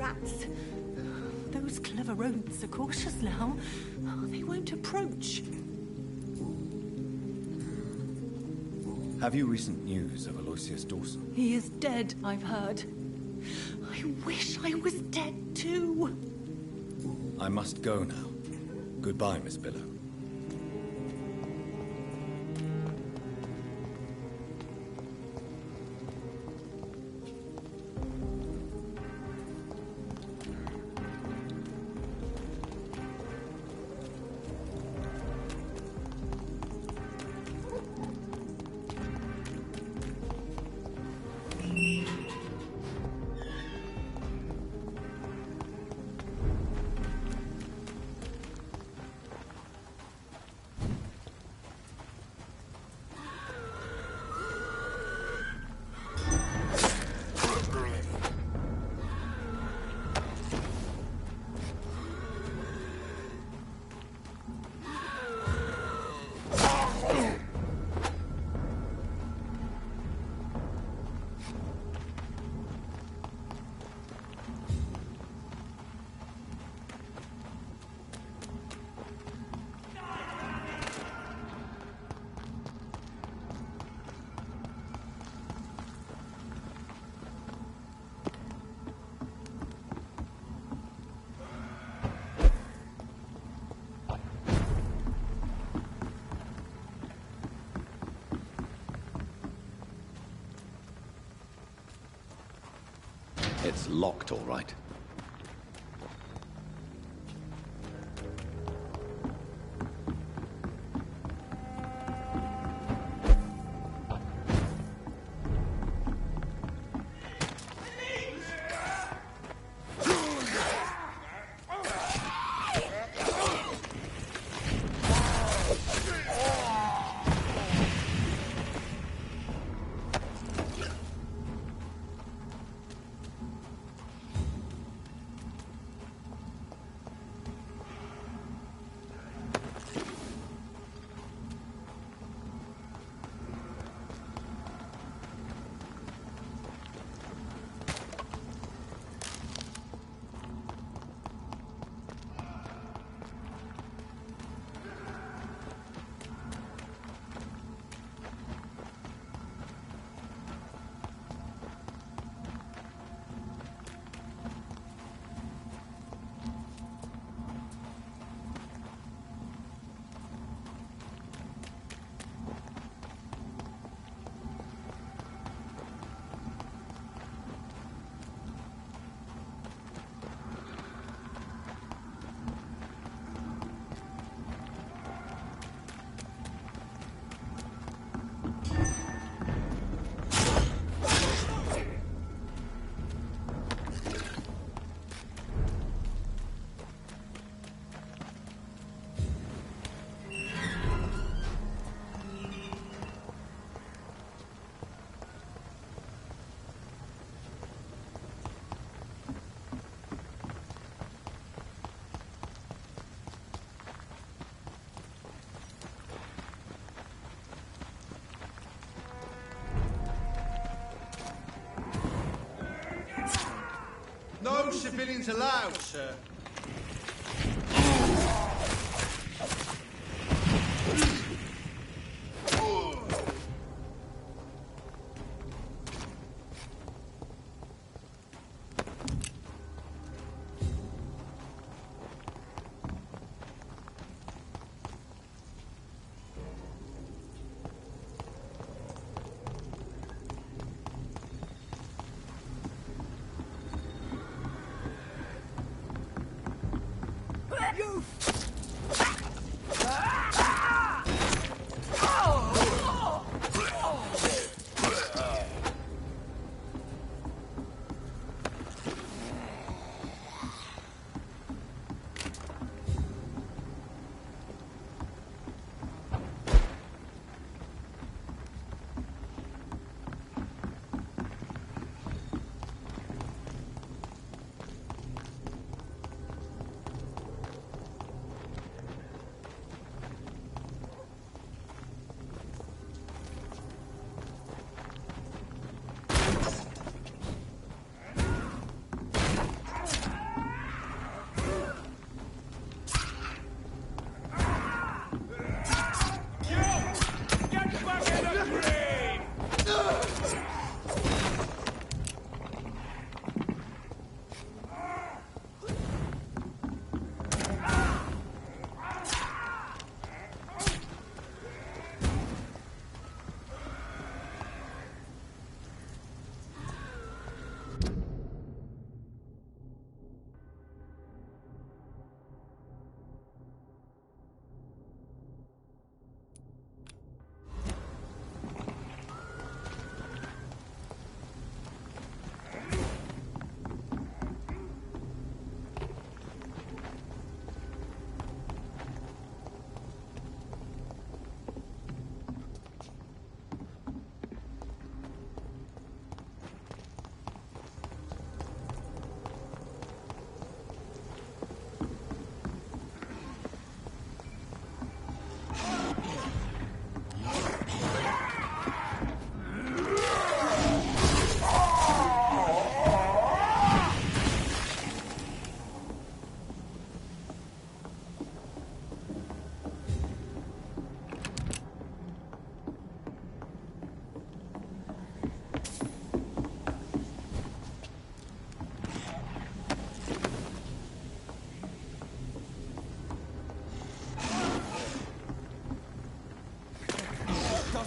rats. Those clever rodents are cautious now. They won't approach. Have you recent news of Aloysius Dawson? He is dead, I've heard. I wish I was dead too. I must go now. Goodbye, Miss Billow. It's locked, all right. No civilians allowed, sir.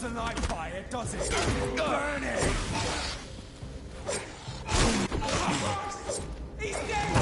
doesn't like fire, does it? Burn it! He's dead!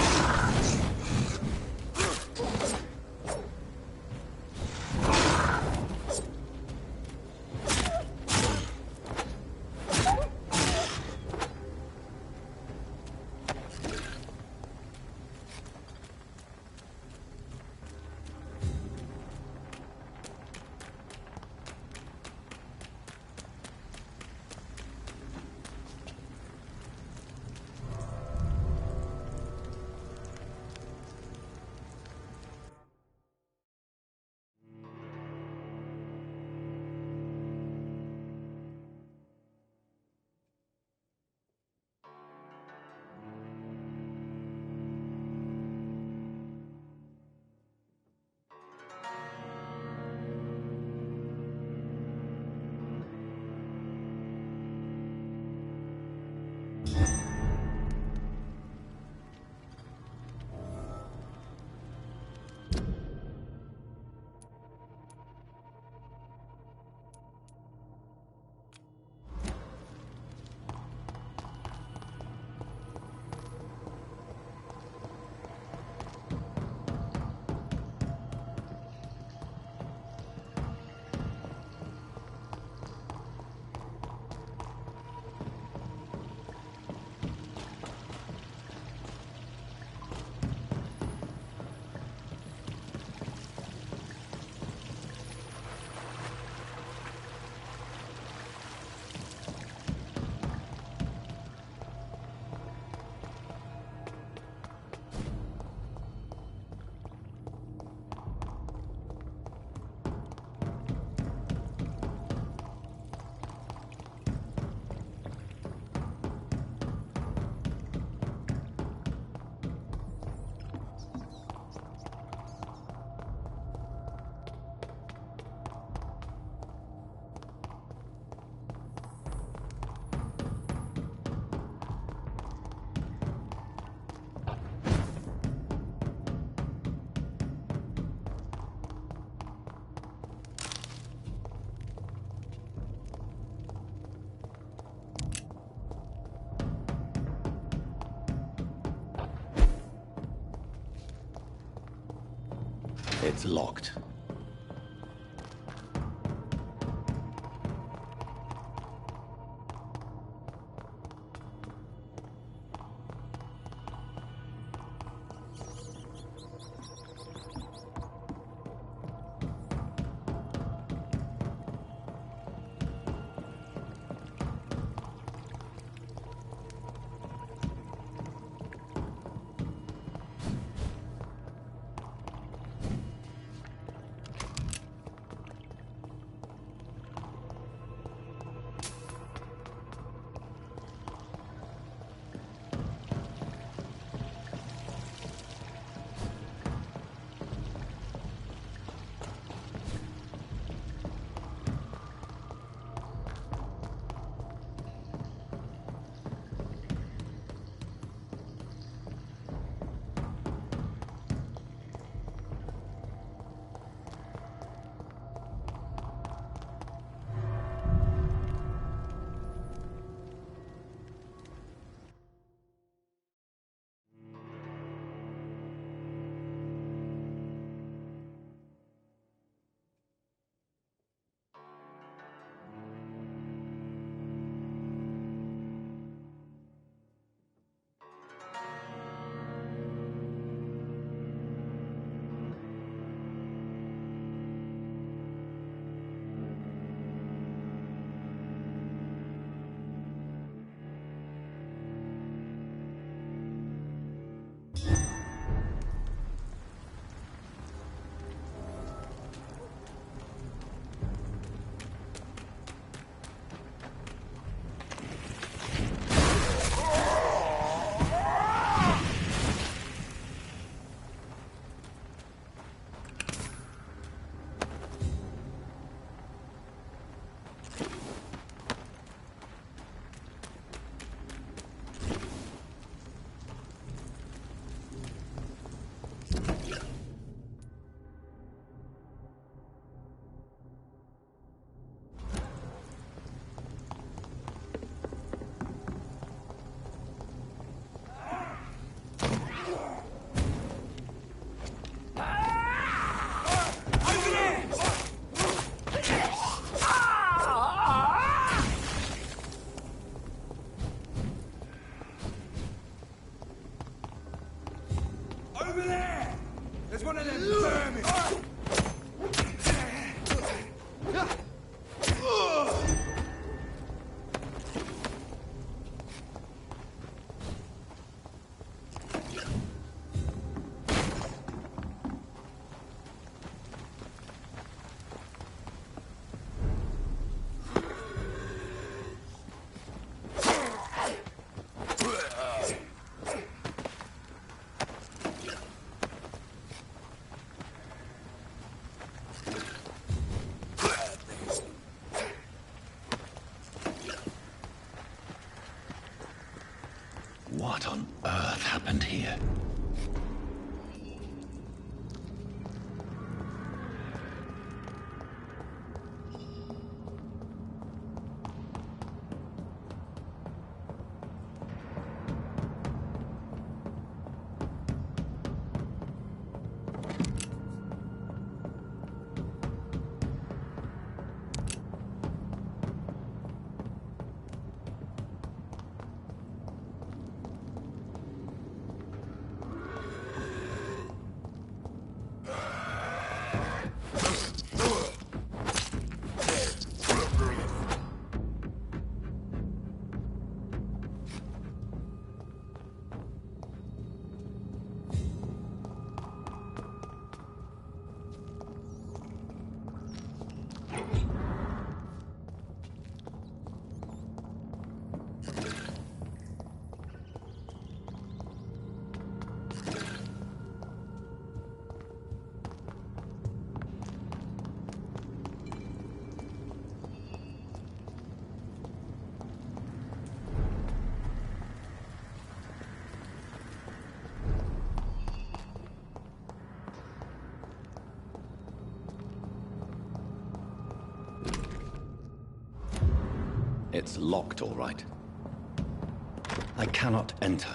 It's locked. What on earth happened here? It's locked, all right. I cannot enter.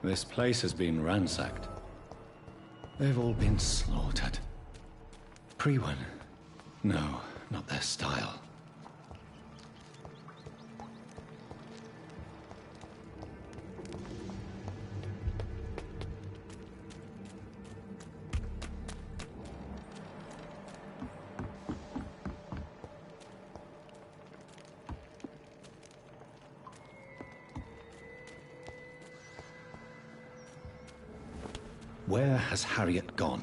This place has been ransacked. They've all been slaughtered. Priwen? No, not their style. Where has Harriet gone?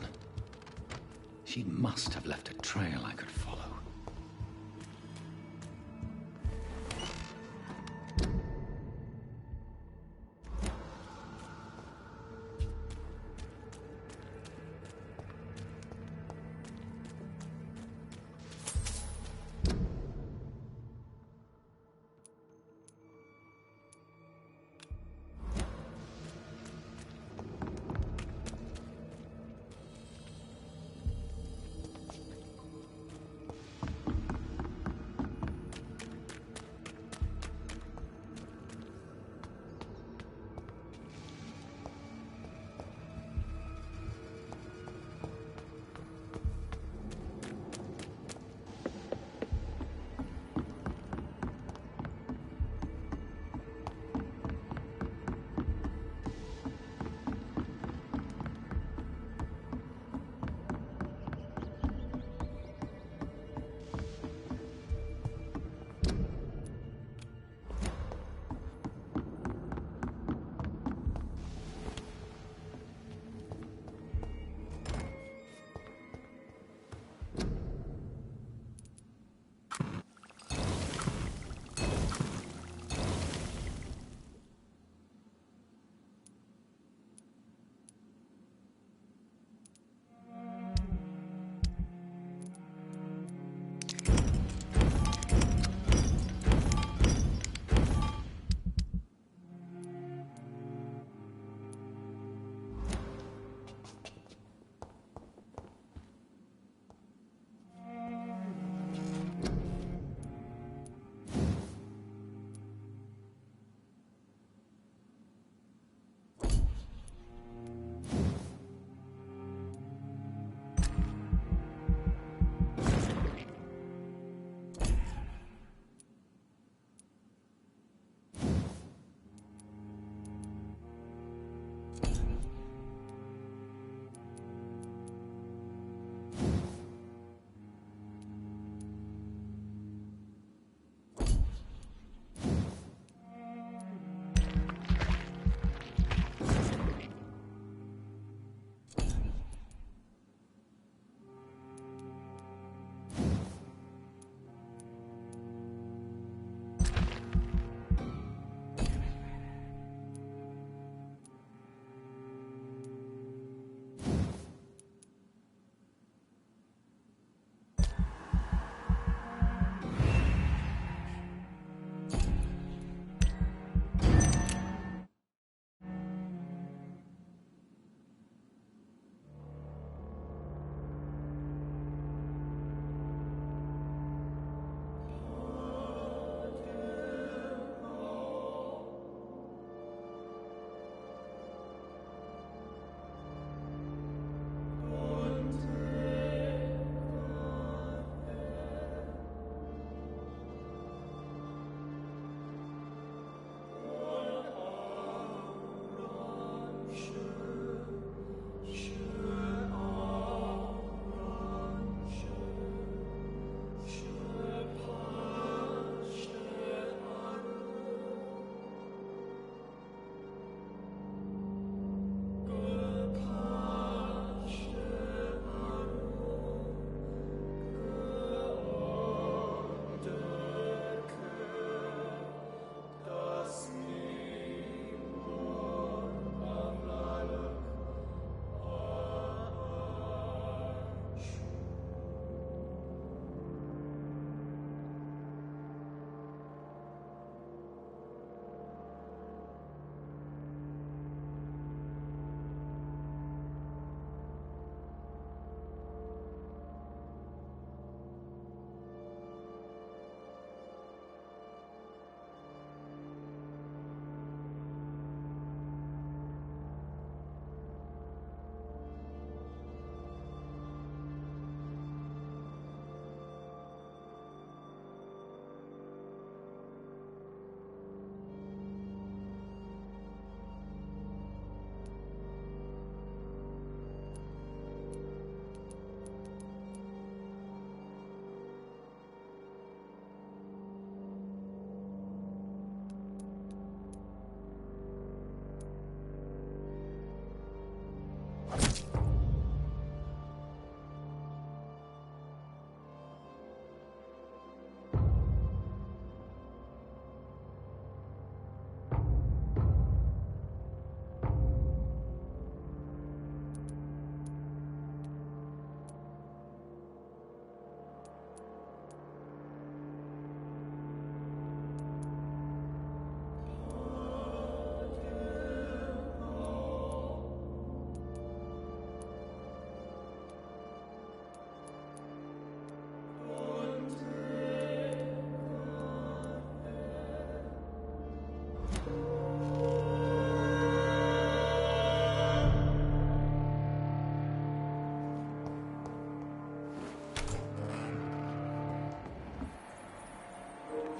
She must have left a trail I could follow.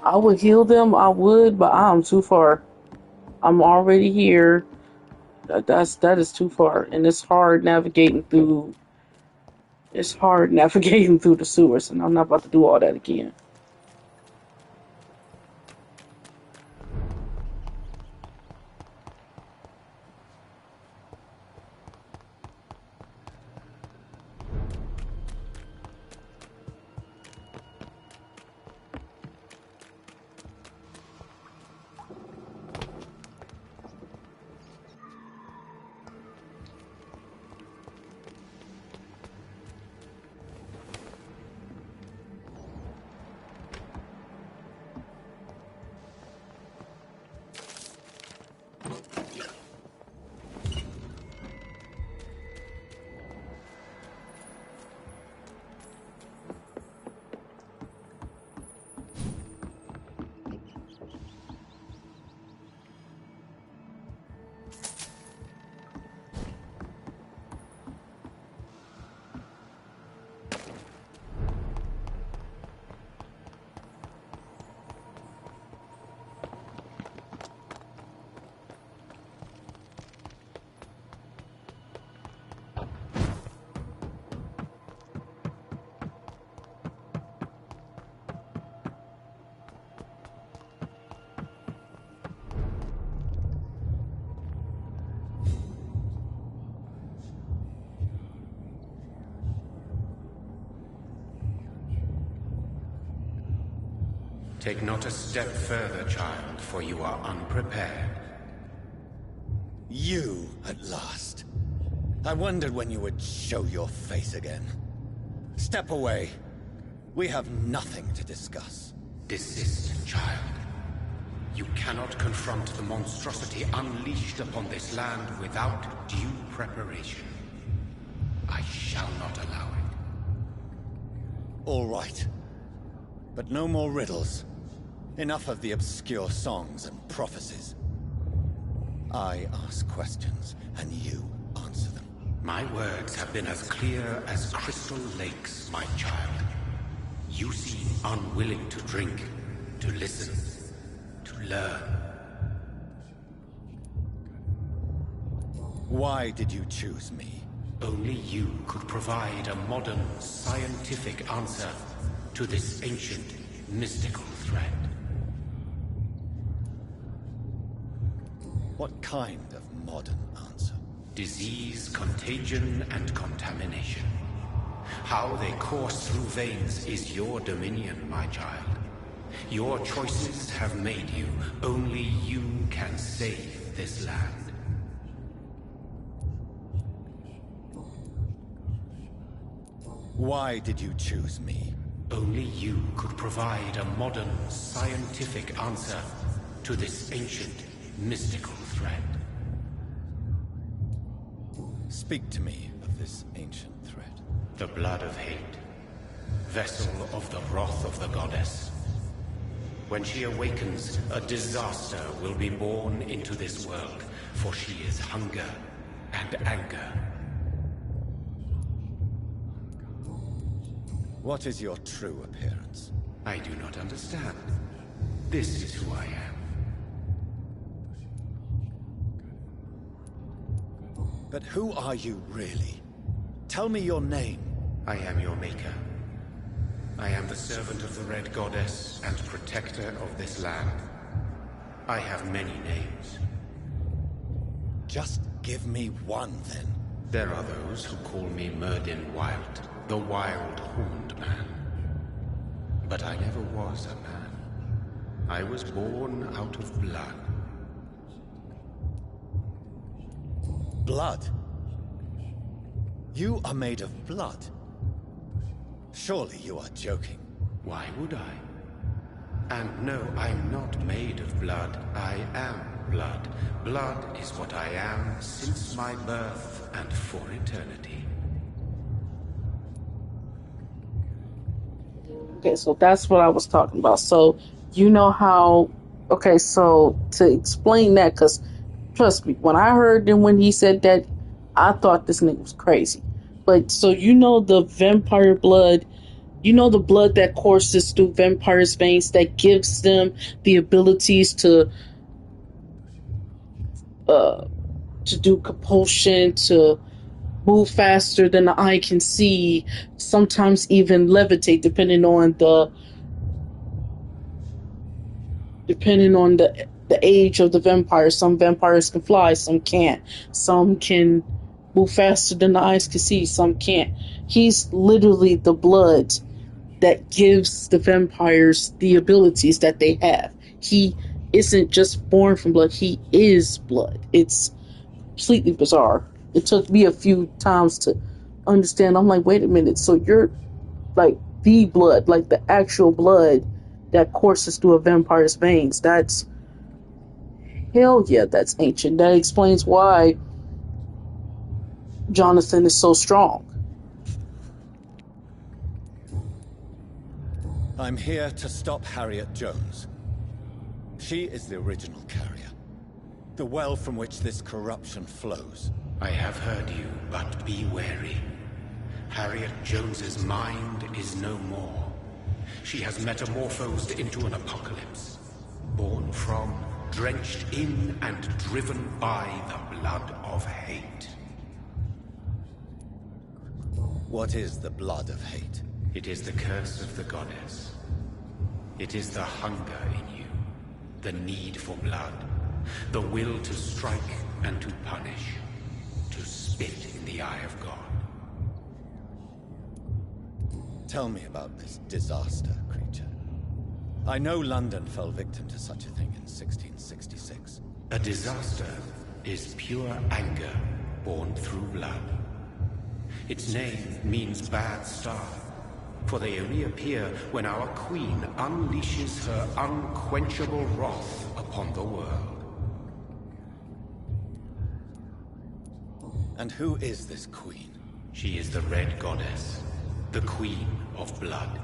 I would heal them, I would, but I'm too far. I'm already here. That is too far, and it's hard navigating through. It's hard navigating through the sewers, and I'm not about to do all that again. Take not a step further, child, for you are unprepared. You, at last. I wondered when you would show your face again. Step away. We have nothing to discuss. Desist, child. You cannot confront the monstrosity unleashed upon this land without due preparation. I shall not allow it. All right. But no more riddles. Enough of the obscure songs and prophecies. I ask questions, and you answer them. My words have been as clear as crystal lakes, my child. You seem unwilling to drink, to listen, to learn. Why did you choose me? Only you could provide a modern, scientific answer to this ancient, mystical threat. What kind of modern answer? Disease, contagion, and contamination. How they course through veins is your dominion, my child. Your choices have made you. Only you can save this land. Why did you choose me? Only you could provide a modern, scientific answer to this ancient, mystical threat. Speak to me of this ancient threat. The blood of hate, vessel of the wrath of the goddess. When she awakens, a disaster will be born into this world, for she is hunger and anger. What is your true appearance? I do not understand. This is who I am. But who are you really? Tell me your name. I am your maker. I am the servant of the Red Goddess and protector of this land. I have many names. Just give me one, then. There are those who call me Myrddin Wild, the Wild Horned Man. But I never was a man. I was born out of blood. Blood? You are made of blood? Surely you are joking. Why would I? And no, I'm not made of blood. I am blood. Blood is what I am since my birth and for eternity. Okay, so that's what I was talking about. So, you know how... Okay, so to explain that, because trust me, when I heard him when he said that, I thought this nigga was crazy. But, so you know the vampire blood You know, the blood that courses through vampires' veins that gives them the abilities to do compulsion, to move faster than the eye can see, sometimes even levitate, depending on the age of the vampire. Some vampires can fly, some can't. Some can move faster than the eyes can see, some can't. He's literally the blood that gives the vampires the abilities that they have. He isn't just born from blood, he is blood. It's completely bizarre. It took me a few times to understand. I'm like, wait a minute, so you're like the blood, like the actual blood that courses through a vampire's veins. That's, hell yeah, that's ancient. That explains why Jonathan is so strong. I'm here to stop Harriet Jones. She is the original carrier. The well from which this corruption flows. I have heard you, but be wary. Harriet Jones's mind is no more. She has metamorphosed into an apocalypse. Born from, drenched in, and driven by the blood of hate. What is the blood of hate? It is the curse of the goddess. It is the hunger in you, the need for blood, the will to strike and to punish, to spit in the eye of God. Tell me about this disaster, creature. I know London fell victim to such a thing in 1666. A disaster is pure anger born through blood. Its name means bad star, for they only appear when our queen unleashes her unquenchable wrath upon the world. And who is this queen? She is the Red Goddess, the Queen of Blood.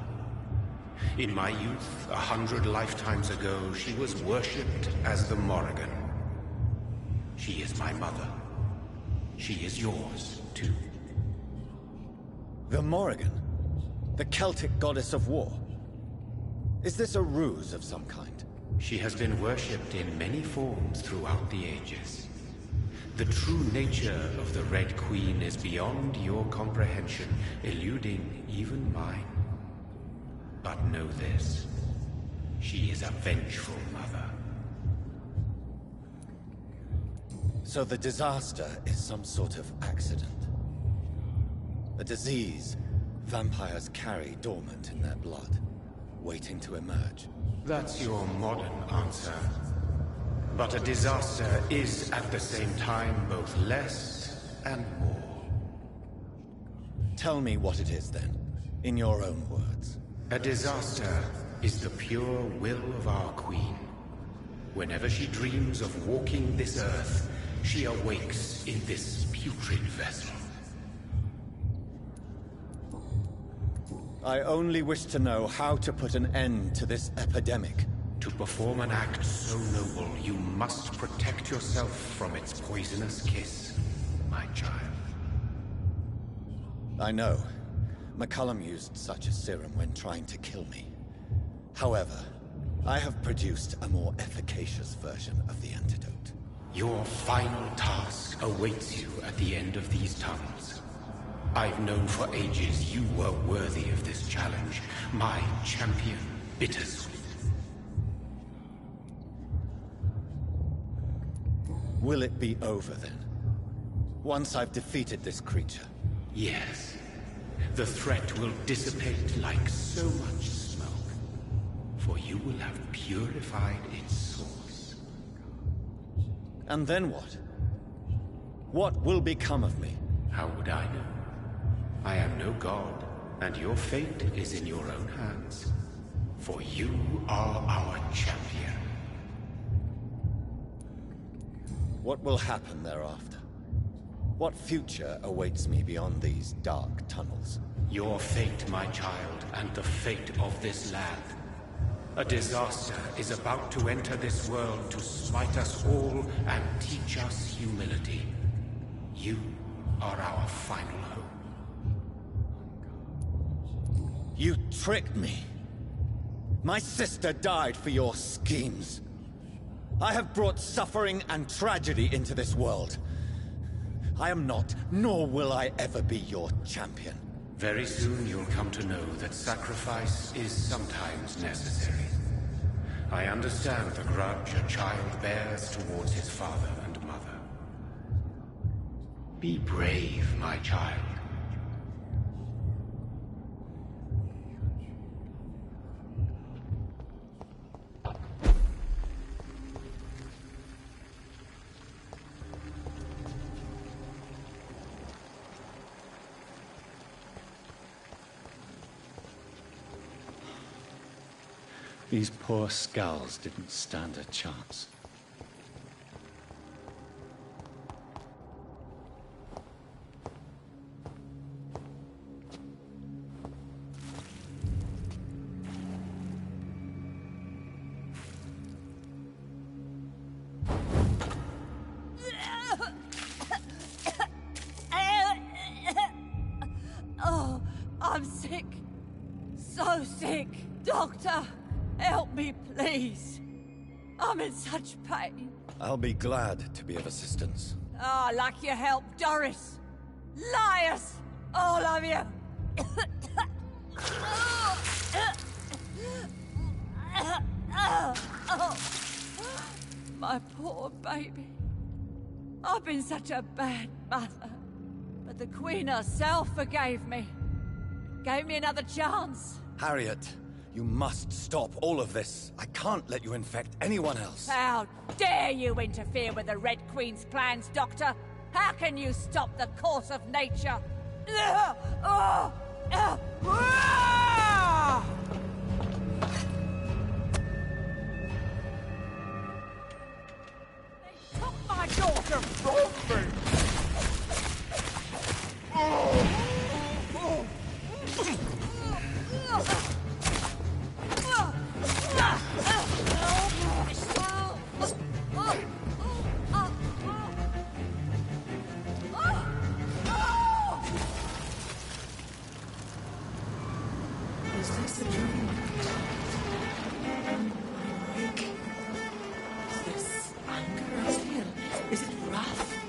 In my youth, 100 lifetimes ago, she was worshipped as the Morrigan. She is my mother. She is yours, too. The Morrigan? The Celtic goddess of war? Is this a ruse of some kind? She has been worshipped in many forms throughout the ages. The true nature of the Red Queen is beyond your comprehension, eluding even mine. But know this, she is a vengeful mother. So the disaster is some sort of accident? A disease vampires carry dormant in their blood, waiting to emerge? That's your modern answer. But a disaster is at the same time both less and more. Tell me what it is then, in your own words. A disaster is the pure will of our queen. Whenever she dreams of walking this earth, she awakes in this putrid vessel. I only wish to know how to put an end to this epidemic. To perform an act so noble, you must protect yourself from its poisonous kiss, my child. I know. McCullum used such a serum when trying to kill me. However, I have produced a more efficacious version of the antidote. Your final task awaits you at the end of these tunnels. I've known for ages you were worthy of this challenge, my champion, Bittersweet. Will it be over then? Once I've defeated this creature? Yes. The threat will dissipate like so much smoke, for you will have purified its source. And then what? What will become of me? How would I know? I am no god, and your fate is in your own hands. For you are our champion. What will happen thereafter? What future awaits me beyond these dark tunnels? Your fate, my child, and the fate of this land. A disaster is about to enter this world to smite us all and teach us humility. You are our final hope. You tricked me. My sister died for your schemes. I have brought suffering and tragedy into this world. I am not, nor will I ever be your champion. Very soon you'll come to know that sacrifice is sometimes necessary. I understand the grudge a child bears towards his father and mother. Be brave, my child. These poor skulls didn't stand a chance. Oh, I'm sick. So sick. Doctor, help me, please. I'm in such pain. I'll be glad to be of assistance. Ah, like your help, Doris. Liars! All of you! My poor baby. I've been such a bad mother. But the Queen herself forgave me. Gave me another chance. Harriet, you must stop all of this. I can't let you infect anyone else. How dare you interfere with the Red Queen's plans, Doctor? How can you stop the course of nature? They took my daughter from me! Is this a dream? Am I awake? Is this anger I feel? Is it wrath?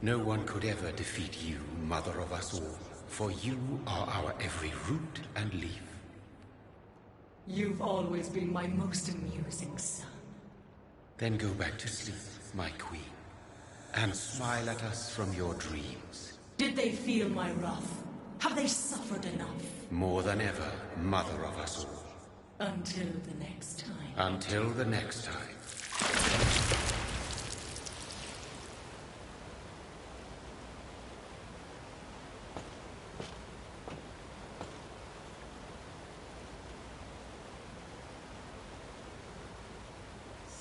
No one could ever defeat you, mother of us all, for you are our every root and leaf. You've always been my most amusing son. Then go back to sleep, my queen, and smile at us from your dreams. Did they feel my wrath? Have they suffered enough? More than ever, mother of us all. Until the next time. Until the next time.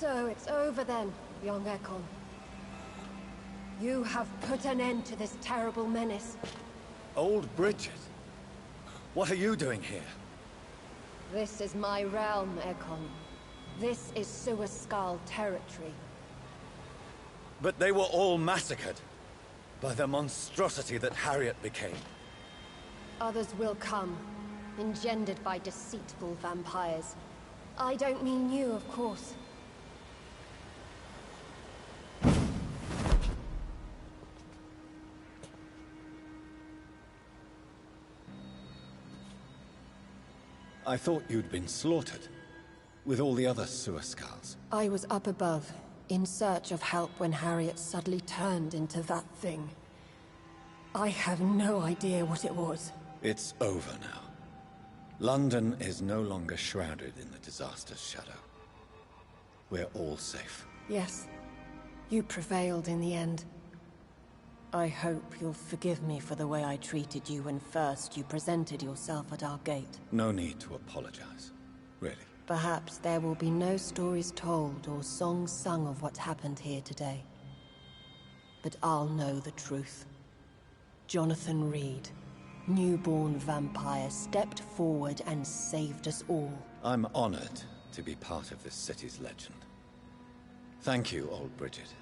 So it's over then, young Ekon. You have put an end to this terrible menace. Old Bridget? What are you doing here? This is my realm, Ekon. This is Suaskal territory. But they were all massacred by the monstrosity that Harriet became. Others will come, engendered by deceitful vampires. I don't mean you, of course. I thought you'd been slaughtered, with all the other Suaskals. I was up above, in search of help when Harriet suddenly turned into that thing. I have no idea what it was. It's over now. London is no longer shrouded in the disaster's shadow. We're all safe. Yes, you prevailed in the end. I hope you'll forgive me for the way I treated you when first you presented yourself at our gate. No need to apologize, really. Perhaps there will be no stories told or songs sung of what happened here today. But I'll know the truth. Jonathan Reid, newborn vampire, stepped forward and saved us all. I'm honored to be part of this city's legend. Thank you, old Bridget.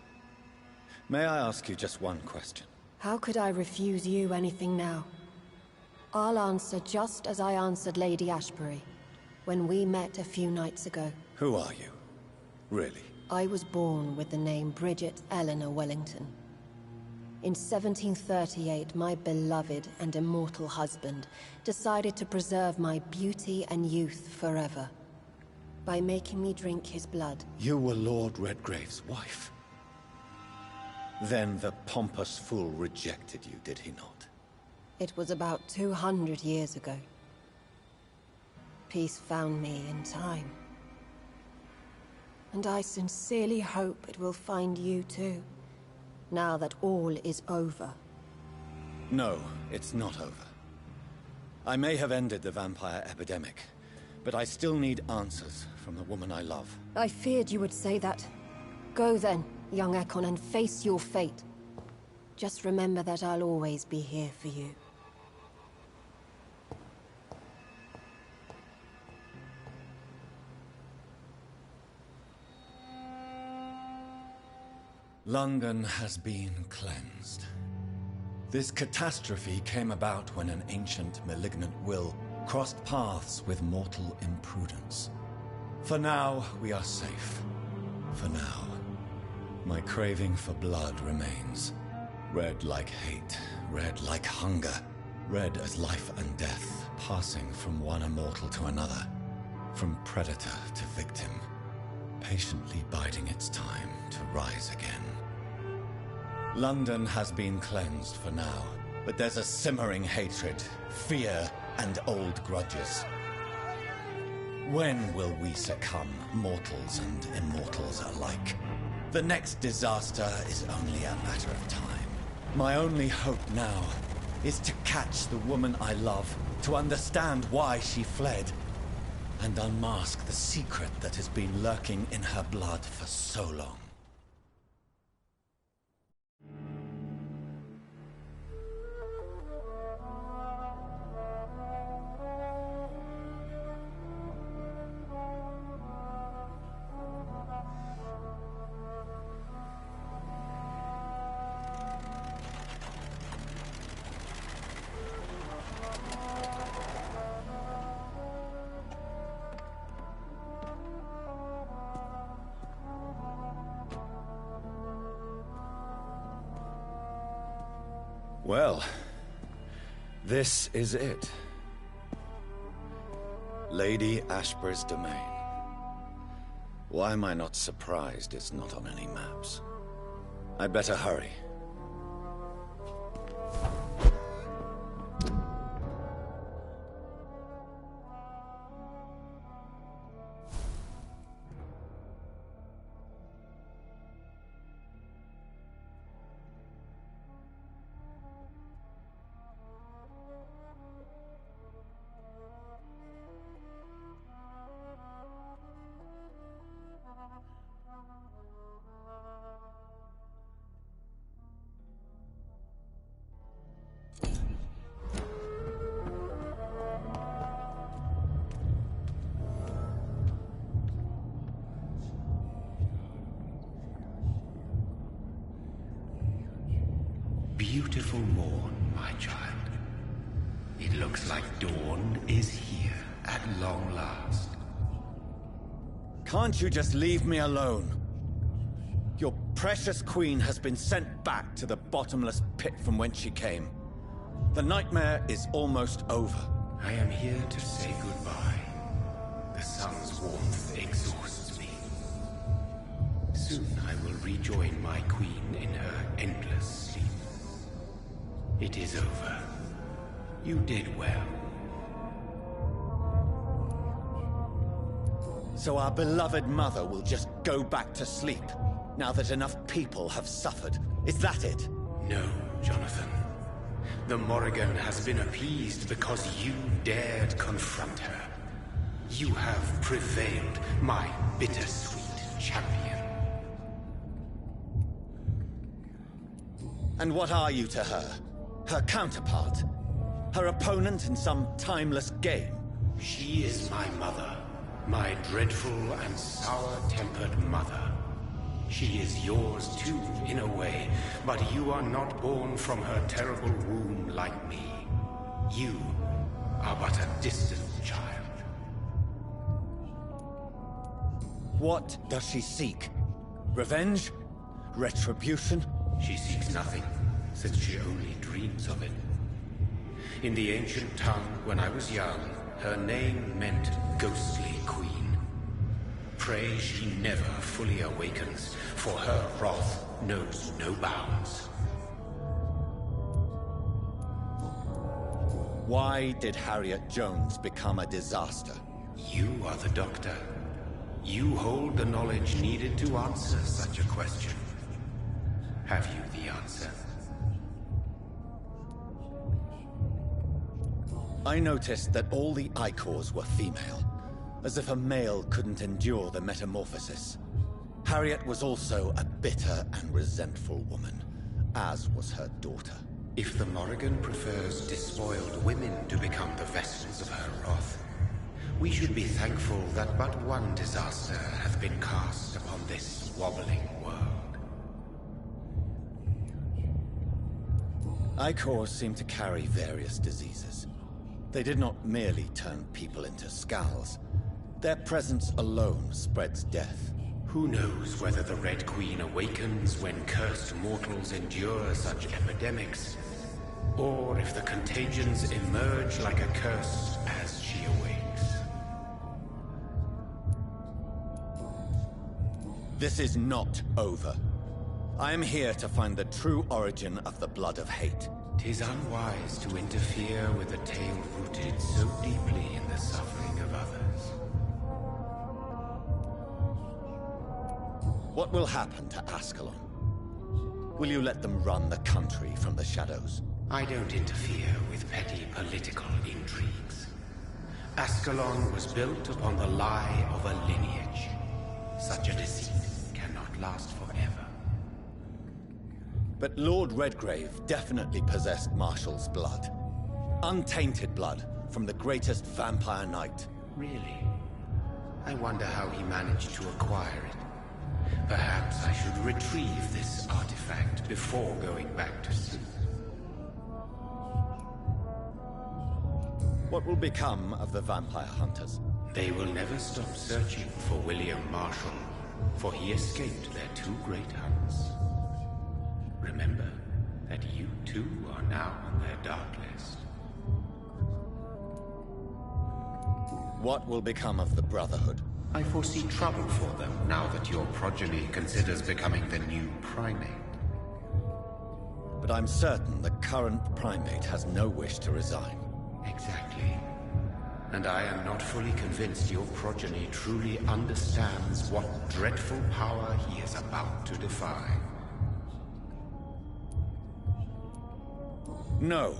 May I ask you just one question? How could I refuse you anything now? I'll answer just as I answered Lady Ashbury when we met a few nights ago. Who are you? Really? I was born with the name Bridget Eleanor Wellington. In 1738, my beloved and immortal husband decided to preserve my beauty and youth forever by making me drink his blood. You were Lord Redgrave's wife. Then the pompous fool rejected you, did he not? It was about 200 years ago. Peace found me in time. And I sincerely hope it will find you too, now that all is over. No, it's not over. I may have ended the vampire epidemic, but I still need answers from the woman I love. I feared you would say that. Go then, young Ekon, and face your fate. Just remember that I'll always be here for you. London has been cleansed. This catastrophe came about when an ancient, malignant will crossed paths with mortal imprudence. For now, we are safe. For now. My craving for blood remains. Red like hate, red like hunger. Red as life and death, passing from one immortal to another. From predator to victim. Patiently biding its time to rise again. London has been cleansed for now, but there's a simmering hatred, fear, and old grudges. When will we succumb, mortals and immortals alike? The next disaster is only a matter of time. My only hope now is to catch the woman I love, to understand why she fled, and unmask the secret that has been lurking in her blood for so long. Well, this is it. Lady Ashbur's domain. Why am I not surprised it's not on any maps? I'd better hurry. Beautiful morn, my child. It looks like dawn is here at long last. Can't you just leave me alone? Your precious queen has been sent back to the bottomless pit from whence she came. The nightmare is almost over. I am here to say goodbye. The sun's warmth exhausts me. Soon I will rejoin my queen in her endless sleep. It is over. You did well. So our beloved mother will just go back to sleep, now that enough people have suffered. Is that it? No, Jonathan. The Morrigan has been appeased because you dared confront her. You have prevailed, my bittersweet champion. And what are you to her? Her counterpart? Her opponent in some timeless game? She is my mother. My dreadful and sour-tempered mother. She is yours too, in a way, but you are not born from her terrible womb like me. You are but a distant child. What does she seek? Revenge? Retribution? She seeks nothing, since she only dreams of it. In the ancient tongue, when I was young, her name meant ghostly queen. Pray she never fully awakens, for her wrath knows no bounds. Why did Harriet Jones become a disaster? You are the doctor. You hold the knowledge needed to answer such a question. Have you the answer? I noticed that all the Icors were female, as if a male couldn't endure the metamorphosis. Harriet was also a bitter and resentful woman, as was her daughter. If the Morrigan prefers despoiled women to become the vessels of her wrath, we should be thankful that but one disaster hath been cast upon this wobbling world. Icors seem to carry various diseases. They did not merely turn people into skulls. Their presence alone spreads death. Who knows whether the Red Queen awakens when cursed mortals endure such epidemics, or if the contagions emerge like a curse as she awakes. This is not over. I am here to find the true origin of the blood of hate. 'Tis unwise to interfere with a tale rooted so deeply in the suffering of others. What will happen to Ascalon? Will you let them run the country from the shadows? I don't interfere with petty political intrigues. Ascalon was built upon the lie of a lineage. Such a deceit cannot last forever. But Lord Redgrave definitely possessed Marshall's blood. Untainted blood from the greatest vampire knight. Really? I wonder how he managed to acquire it. Perhaps I should retrieve this artifact before going back to sleep. What will become of the vampire hunters? They will never stop searching for William Marshall, for he escaped their two great hunts. Remember that you too are now on their dark list. What will become of the Brotherhood? I foresee trouble for them now that your progeny considers becoming the new primate. But I'm certain the current primate has no wish to resign. Exactly. And I am not fully convinced your progeny truly understands what dreadful power he is about to defy. No.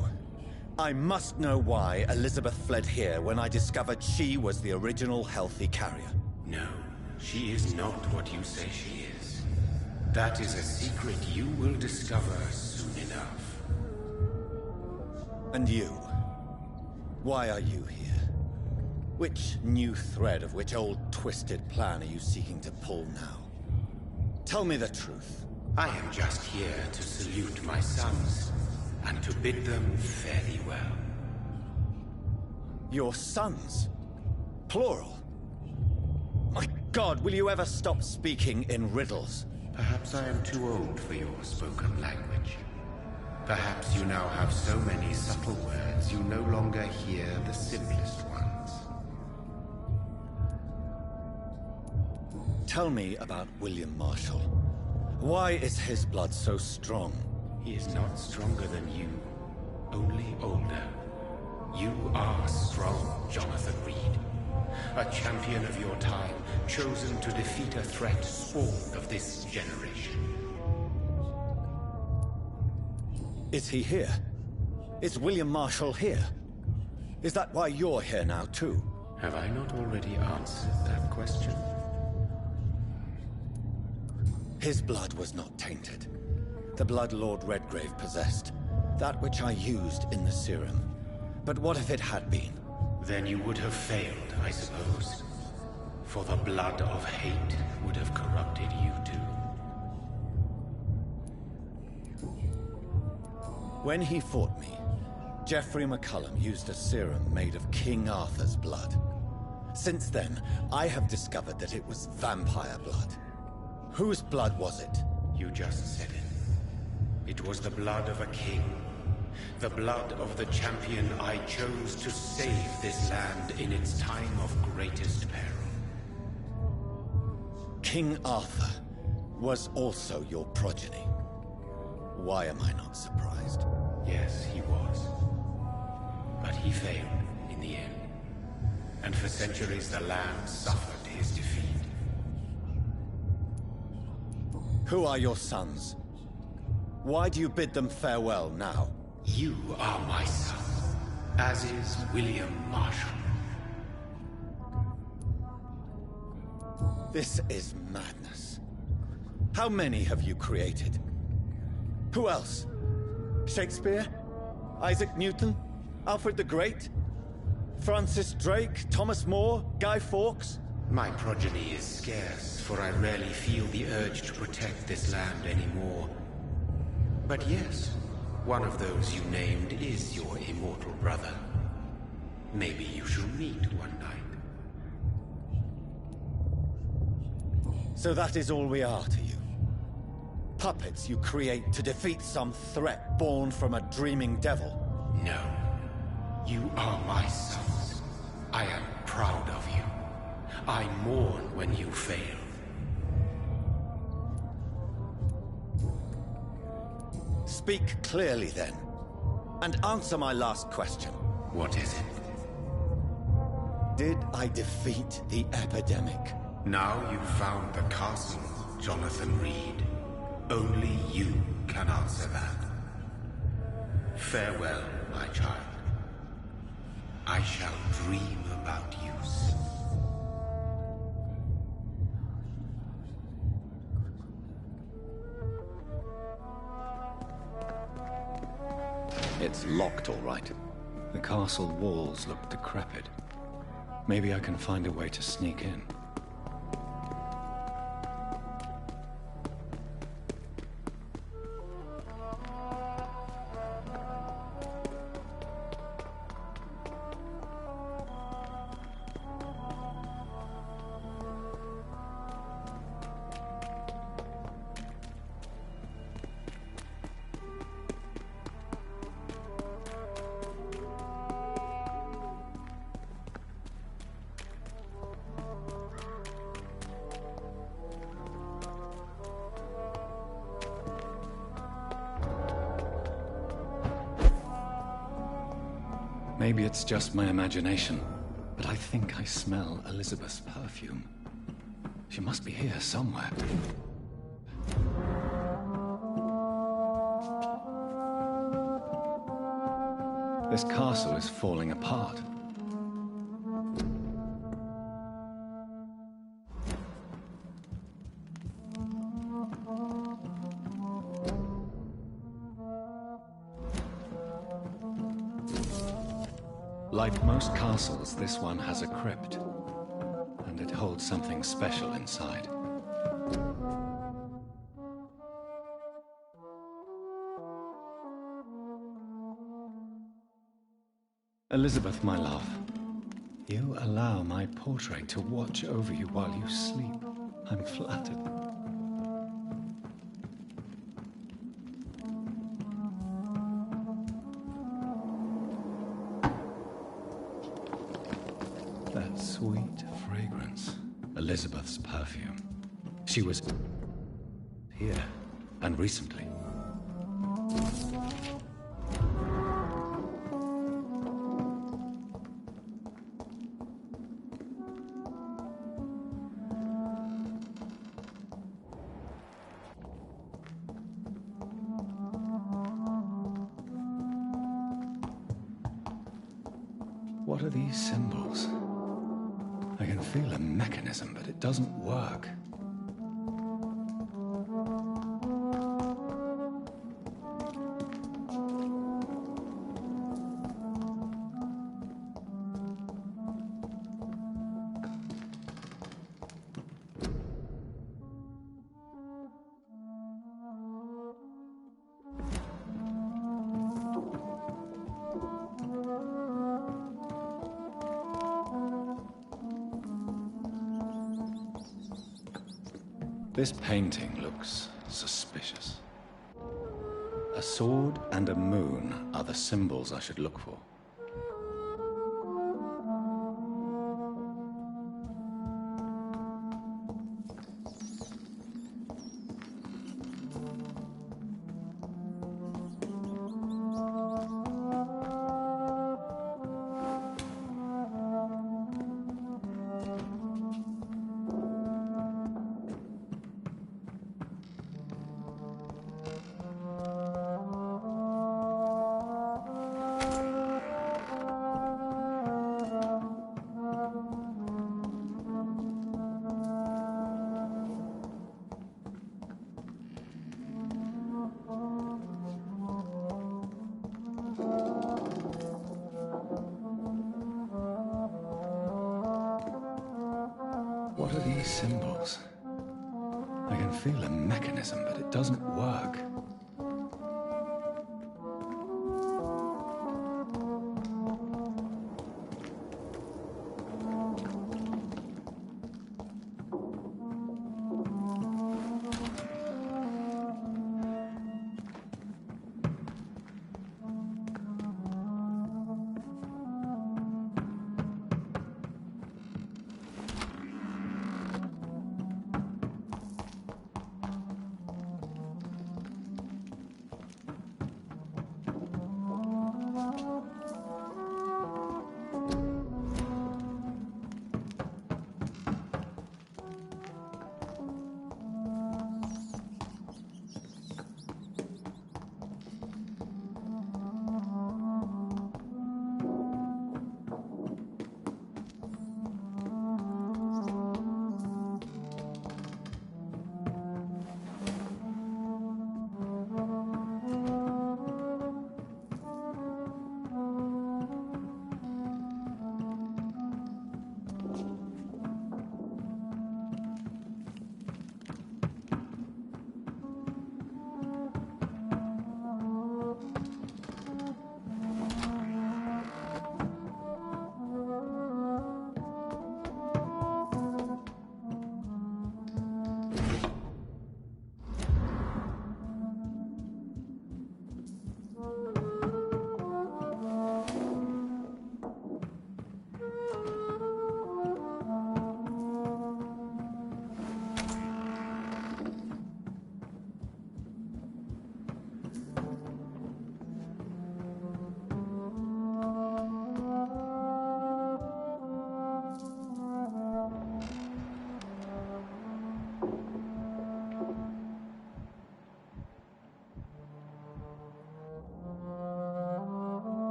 I must know why Elizabeth fled here when I discovered she was the original healthy carrier. No, she is not what you say she is. That is a secret you will discover soon enough. And you? Why are you here? Which new thread of which old twisted plan are you seeking to pull now? Tell me the truth. I am just here to salute my sons, and to bid them fare thee well. Your sons? Plural? My God, will you ever stop speaking in riddles? Perhaps I am too old for your spoken language. Perhaps you now have so many subtle words you no longer hear the simplest ones. Tell me about William Marshall. Why is his blood so strong? He is not stronger than you, only older. You are strong, Jonathan Reid. A champion of your time, chosen to defeat a threat spawned of this generation. Is he here? Is William Marshall here? Is that why you're here now, too? Have I not already answered that question? His blood was not tainted. The blood Lord Redgrave possessed. That which I used in the serum. But what if it had been? Then you would have failed, I suppose. For the blood of hate would have corrupted you too. When he fought me, Geoffrey McCullum used a serum made of King Arthur's blood. Since then, I have discovered that it was vampire blood. Whose blood was it? You just said it. It was the blood of a king. The blood of the champion I chose to save this land in its time of greatest peril. King Arthur was also your progeny. Why am I not surprised? Yes, he was. But he failed in the end. And for centuries the land suffered his defeat. Who are your sons? Why do you bid them farewell now? You are my son, as is William Marshall. This is madness. How many have you created? Who else? Shakespeare? Isaac Newton? Alfred the Great? Francis Drake? Thomas More? Guy Fawkes? My progeny is scarce, for I rarely feel the urge to protect this land anymore. But yes, one of those you named is your immortal brother. Maybe you shall meet one night. So that is all we are to you? Puppets you create to defeat some threat born from a dreaming devil? No. You are my sons. I am proud of you. I mourn when you fail. Speak clearly then, and answer my last question. What is it? Did I defeat the epidemic? Now you've found the castle, Jonathan Reid. Only you can answer that. Farewell, my child. I shall dream about you soon. It's locked, all right. The castle walls look decrepit. Maybe I can find a way to sneak in. Maybe it's just my imagination, but I think I smell Elizabeth's perfume. She must be here somewhere. This castle is falling apart. Like most castles, this one has a crypt, and it holds something special inside. Elizabeth, my love, you allow my portrait to watch over you while you sleep. I'm flattered. That sweet fragrance. Elizabeth's perfume. She was here, and recently. What are these symbols? I can feel a mechanism, but it doesn't work. This painting looks suspicious. A sword and a moon are the symbols I should look for. What are these symbols? I can feel a mechanism, but it doesn't work.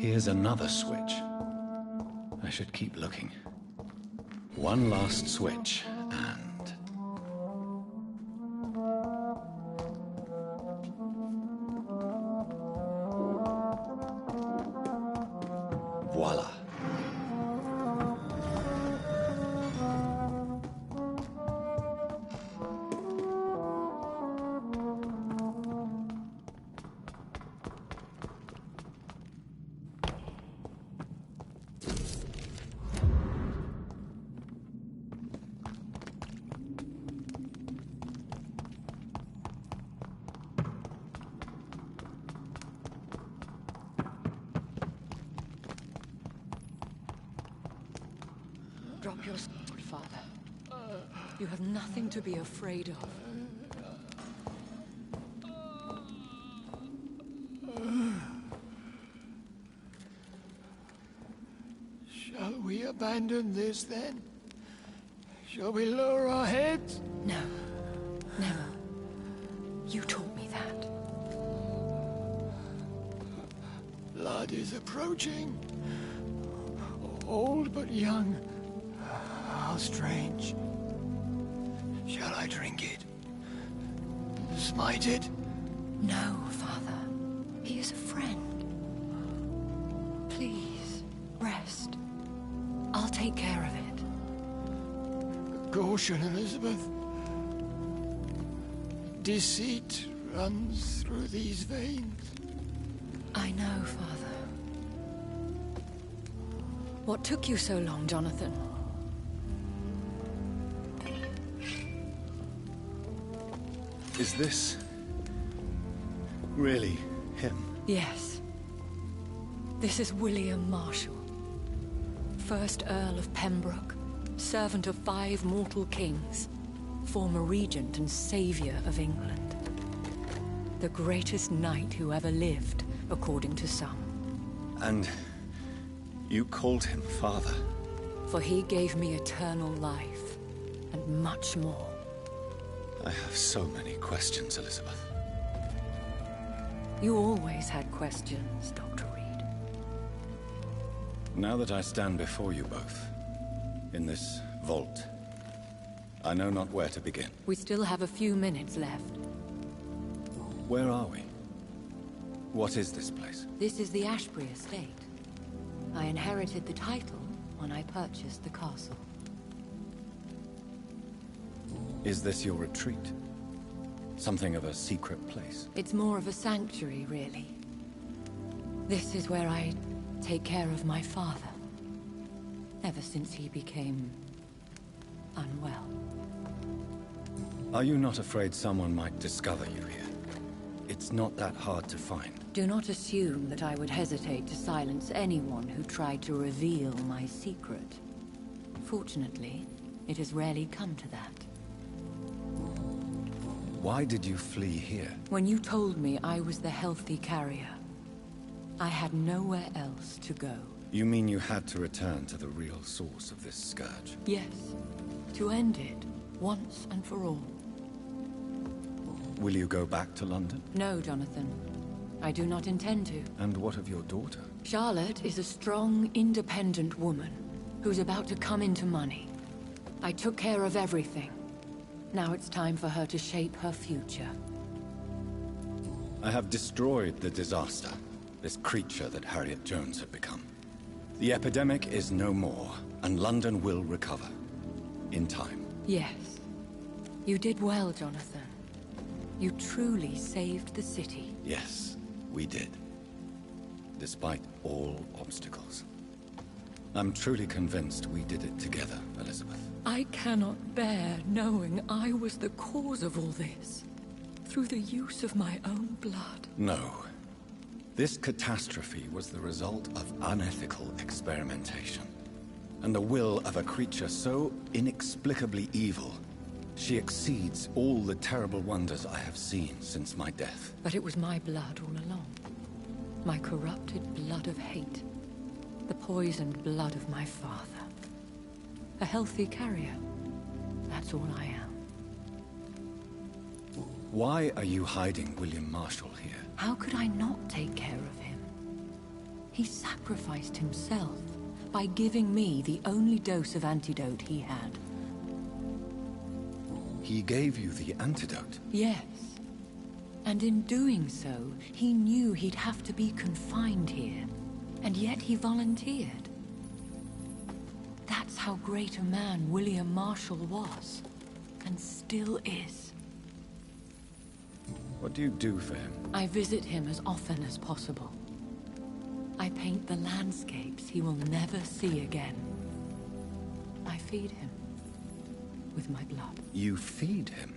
Here's another switch. I should keep looking. One last switch, and... voila. Drop your sword, Father. You have nothing to be afraid of. Shall we abandon this, then? Shall we lower our heads? No. Never. You taught me that. Blood is approaching. Old but young. How strange. Shall I drink it? Smite it? No, Father. He is a friend. Please, rest. I'll take care of it. Caution, Elizabeth. Deceit runs through these veins. I know, Father. What took you so long, Jonathan? Is this... really him? Yes. This is William Marshall, 1st Earl of Pembroke, servant of 5 mortal kings, former regent and savior of England. The greatest knight who ever lived, according to some. And you called him father? For he gave me eternal life, and much more. I have so many questions, Elizabeth. You always had questions, Dr. Reid. Now that I stand before you both, in this vault, I know not where to begin. We still have a few minutes left. Where are we? What is this place? This is the Ashbury estate. I inherited the title when I purchased the castle. Is this your retreat? Something of a secret place? It's more of a sanctuary, really. This is where I take care of my father. Ever since he became... unwell. Are you not afraid someone might discover you here? It's not that hard to find. Do not assume that I would hesitate to silence anyone who tried to reveal my secret. Fortunately, it has rarely come to that. Why did you flee here? When you told me I was the healthy carrier, I had nowhere else to go. You mean you had to return to the real source of this scourge? Yes, to end it, once and for all. Will you go back to London? No, Jonathan. I do not intend to. And what of your daughter? Charlotte is a strong, independent woman who's about to come into money. I took care of everything. Now it's time for her to shape her future. I have destroyed the disaster, this creature that Harriet Jones had become. The epidemic is no more, and London will recover. In time. Yes. You did well, Jonathan. You truly saved the city. Yes, we did. Despite all obstacles. I'm truly convinced we did it together, Elizabeth. I cannot bear knowing I was the cause of all this. Through the use of my own blood. No. This catastrophe was the result of unethical experimentation. And the will of a creature so inexplicably evil, she exceeds all the terrible wonders I have seen since my death. But it was my blood all along. My corrupted blood of hate. The poisoned blood of my father. A healthy carrier. That's all I am. Why are you hiding William Marshall here? How could I not take care of him? He sacrificed himself by giving me the only dose of antidote he had. He gave you the antidote? Yes. And in doing so, he knew he'd have to be confined here. And yet he volunteered. That's how great a man William Marshall was. And still is. What do you do for him? I visit him as often as possible. I paint the landscapes he will never see again. I feed him with my blood. You feed him?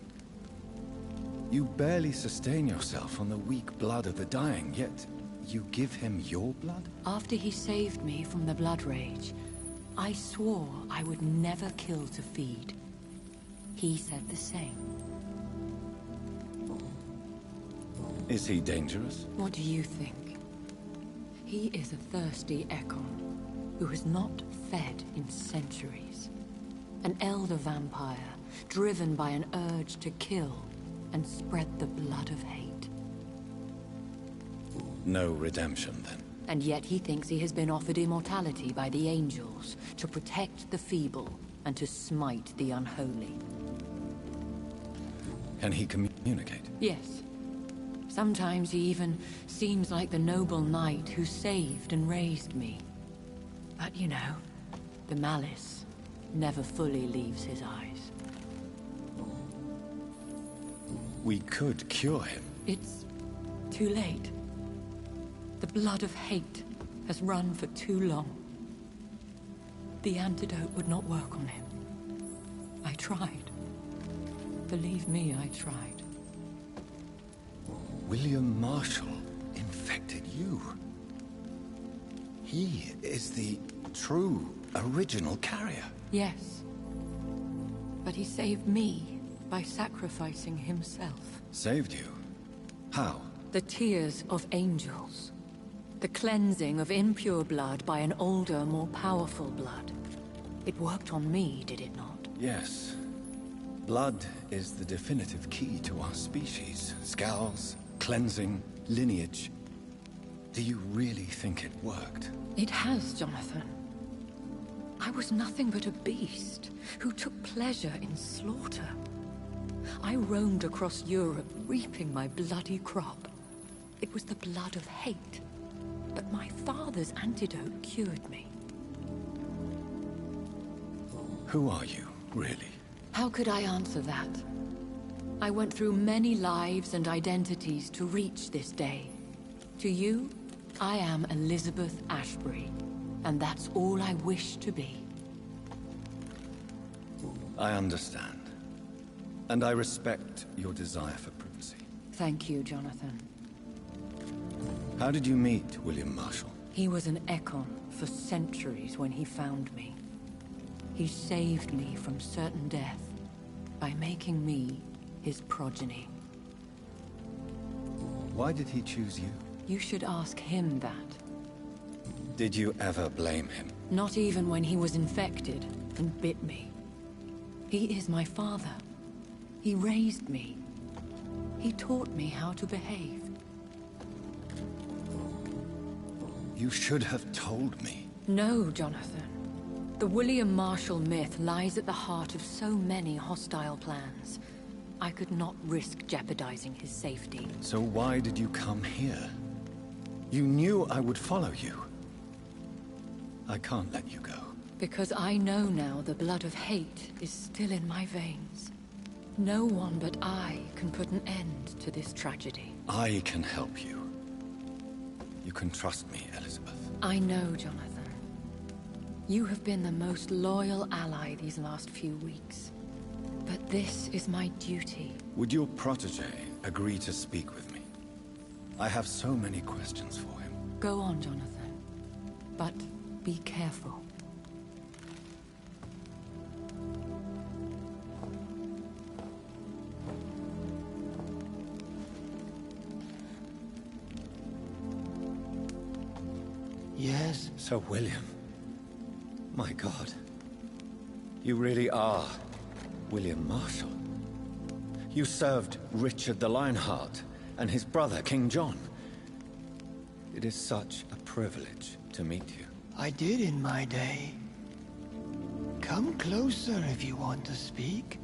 You barely sustain yourself on the weak blood of the dying, yet you give him your blood? After he saved me from the blood rage, I swore I would never kill to feed. He said the same. Is he dangerous? What do you think? He is a thirsty Ekon, who has not fed in centuries. An elder vampire, driven by an urge to kill and spread the blood of hate. No redemption, then? And yet he thinks he has been offered immortality by the angels to protect the feeble and to smite the unholy. Can he communicate? Yes. Sometimes he even seems like the noble knight who saved and raised me. But you know, the malice never fully leaves his eyes. We could cure him. It's too late. The blood of hate has run for too long. The antidote would not work on him. I tried. Believe me, I tried. William Marshall infected you. He is the true, original carrier. Yes. But he saved me by sacrificing himself. Saved you? How? The tears of angels. The cleansing of impure blood by an older, more powerful blood. It worked on me, did it not? Yes. Blood is the definitive key to our species. Scowls, cleansing, lineage. Do you really think it worked? It has, Jonathan. I was nothing but a beast who took pleasure in slaughter. I roamed across Europe, reaping my bloody crop. It was the blood of hate. But my father's antidote cured me. Who are you, really? How could I answer that? I went through many lives and identities to reach this day. To you, I am Elizabeth Ashbury, and that's all I wish to be. I understand. And I respect your desire for privacy. Thank you, Jonathan. How did you meet William Marshall? He was an Ekon for centuries when he found me. He saved me from certain death by making me his progeny. Why did he choose you? You should ask him that. Did you ever blame him? Not even when he was infected and bit me. He is my father. He raised me. He taught me how to behave. You should have told me. No, Jonathan. The William Marshall myth lies at the heart of so many hostile plans. I could not risk jeopardizing his safety. So why did you come here? You knew I would follow you. I can't let you go. Because I know now the blood of hate is still in my veins. No one but I can put an end to this tragedy. I can help you. You can trust me, Elizabeth. I know, Jonathan. You have been the most loyal ally these last few weeks. But this is my duty. Would your protege agree to speak with me? I have so many questions for him. Go on, Jonathan. But be careful. Yes? Sir William. My God. You really are William Marshall. You served Richard the Lionheart and his brother, King John. It is such a privilege to meet you. I did in my day. Come closer if you want to speak.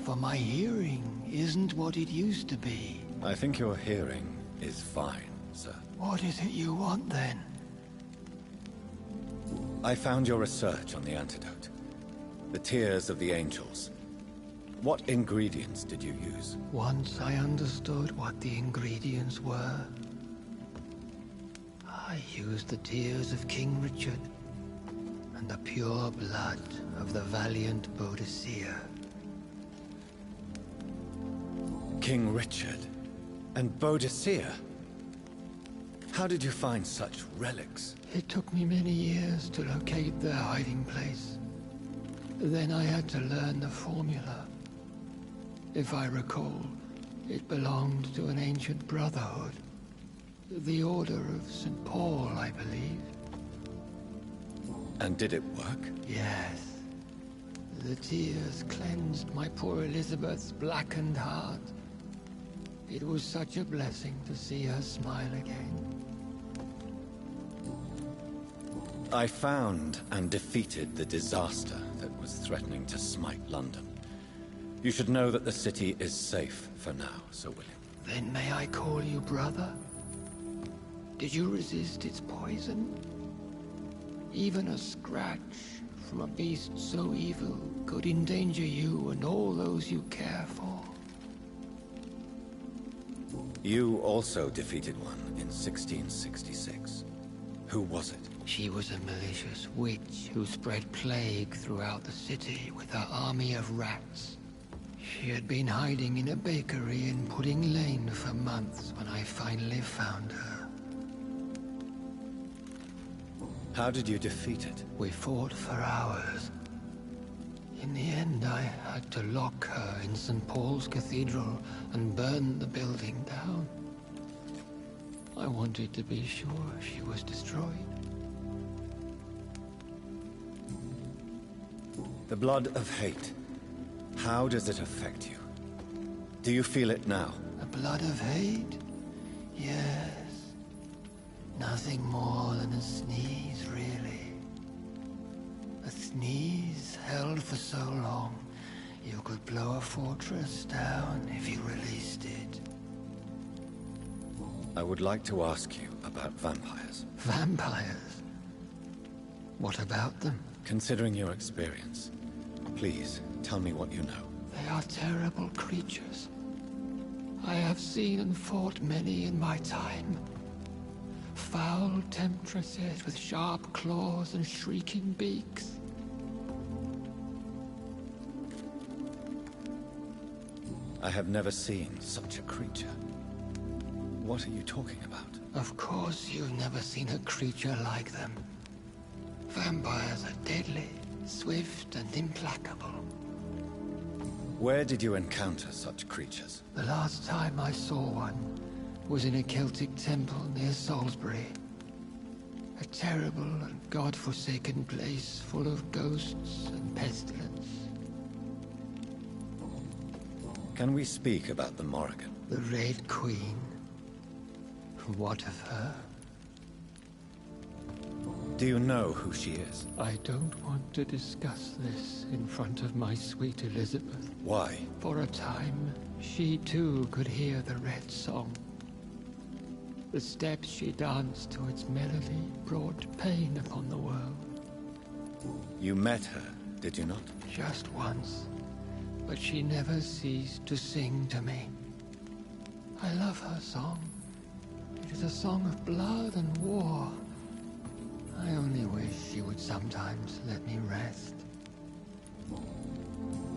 For my hearing isn't what it used to be. I think your hearing is fine, sir. What is it you want then? I found your research on the antidote. The tears of the angels. What ingredients did you use? Once I understood what the ingredients were, I used the tears of King Richard and the pure blood of the valiant Boadicea. King Richard and Boadicea? How did you find such relics? It took me many years to locate their hiding place. Then I had to learn the formula. If I recall, it belonged to an ancient brotherhood. The Order of St. Paul, I believe. And did it work? Yes. The tears cleansed my poor Elizabeth's blackened heart. It was such a blessing to see her smile again. I found and defeated the disaster that was threatening to smite London. You should know that the city is safe for now, Sir William. Then may I call you brother? Did you resist its poison? Even a scratch from a beast so evil could endanger you and all those you care for. You also defeated one in 1666. Who was it? She was a malicious witch who spread plague throughout the city with her army of rats. She had been hiding in a bakery in Pudding Lane for months when I finally found her. How did you defeat it? We fought for hours. In the end, I had to lock her in St. Paul's Cathedral and burn the building down. I wanted to be sure she was destroyed. The blood of hate. How does it affect you? Do you feel it now? The blood of hate? Yes. Nothing more than a sneeze, really. A sneeze held for so long, you could blow a fortress down if you released it. I would like to ask you about vampires. Vampires? What about them? Considering your experience, please tell me what you know. They are terrible creatures. I have seen and fought many in my time. Foul temptresses with sharp claws and shrieking beaks. I have never seen such a creature. What are you talking about? Of course you've never seen a creature like them. Vampires are deadly, swift and implacable. Where did you encounter such creatures? The last time I saw one was in a Celtic temple near Salisbury. A terrible and god-forsaken place full of ghosts and pestilence. Can we speak about the Morrigan? The Red Queen? What of her? Do you know who she is? I don't want to discuss this in front of my sweet Elizabeth. Why? For a time, she too could hear the Red Song. The steps she danced to its melody brought pain upon the world. You met her, did you not? Just once, but she never ceased to sing to me. I love her song. It is a song of blood and war. I only wish she would sometimes let me rest.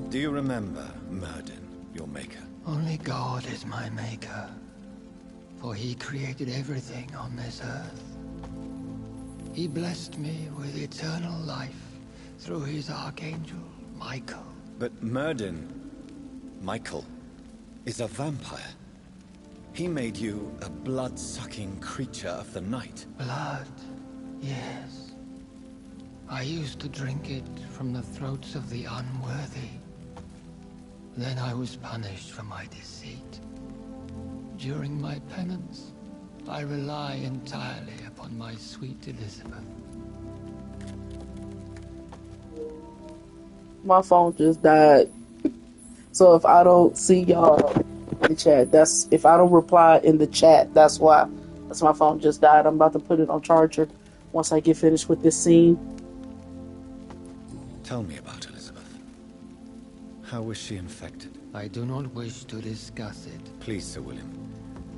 Do you remember Myrddin, your maker? Only God is my maker, for he created everything on this earth. He blessed me with eternal life through his archangel, Michael. But Myrddin, Michael, is a vampire. He made you a blood-sucking creature of the night. Blood, yes. I used to drink it from the throats of the unworthy. Then I was punished for my deceit. During my penance, I rely entirely upon my sweet Elizabeth. My phone just died. So if I don't see y'all in the chat, that's if I don't reply in the chat, that's why. That's my phone just died. I'm about to put it on charger once I get finished with this scene. Tell me about Elizabeth. How was she infected? I do not wish to discuss it. Please, Sir William.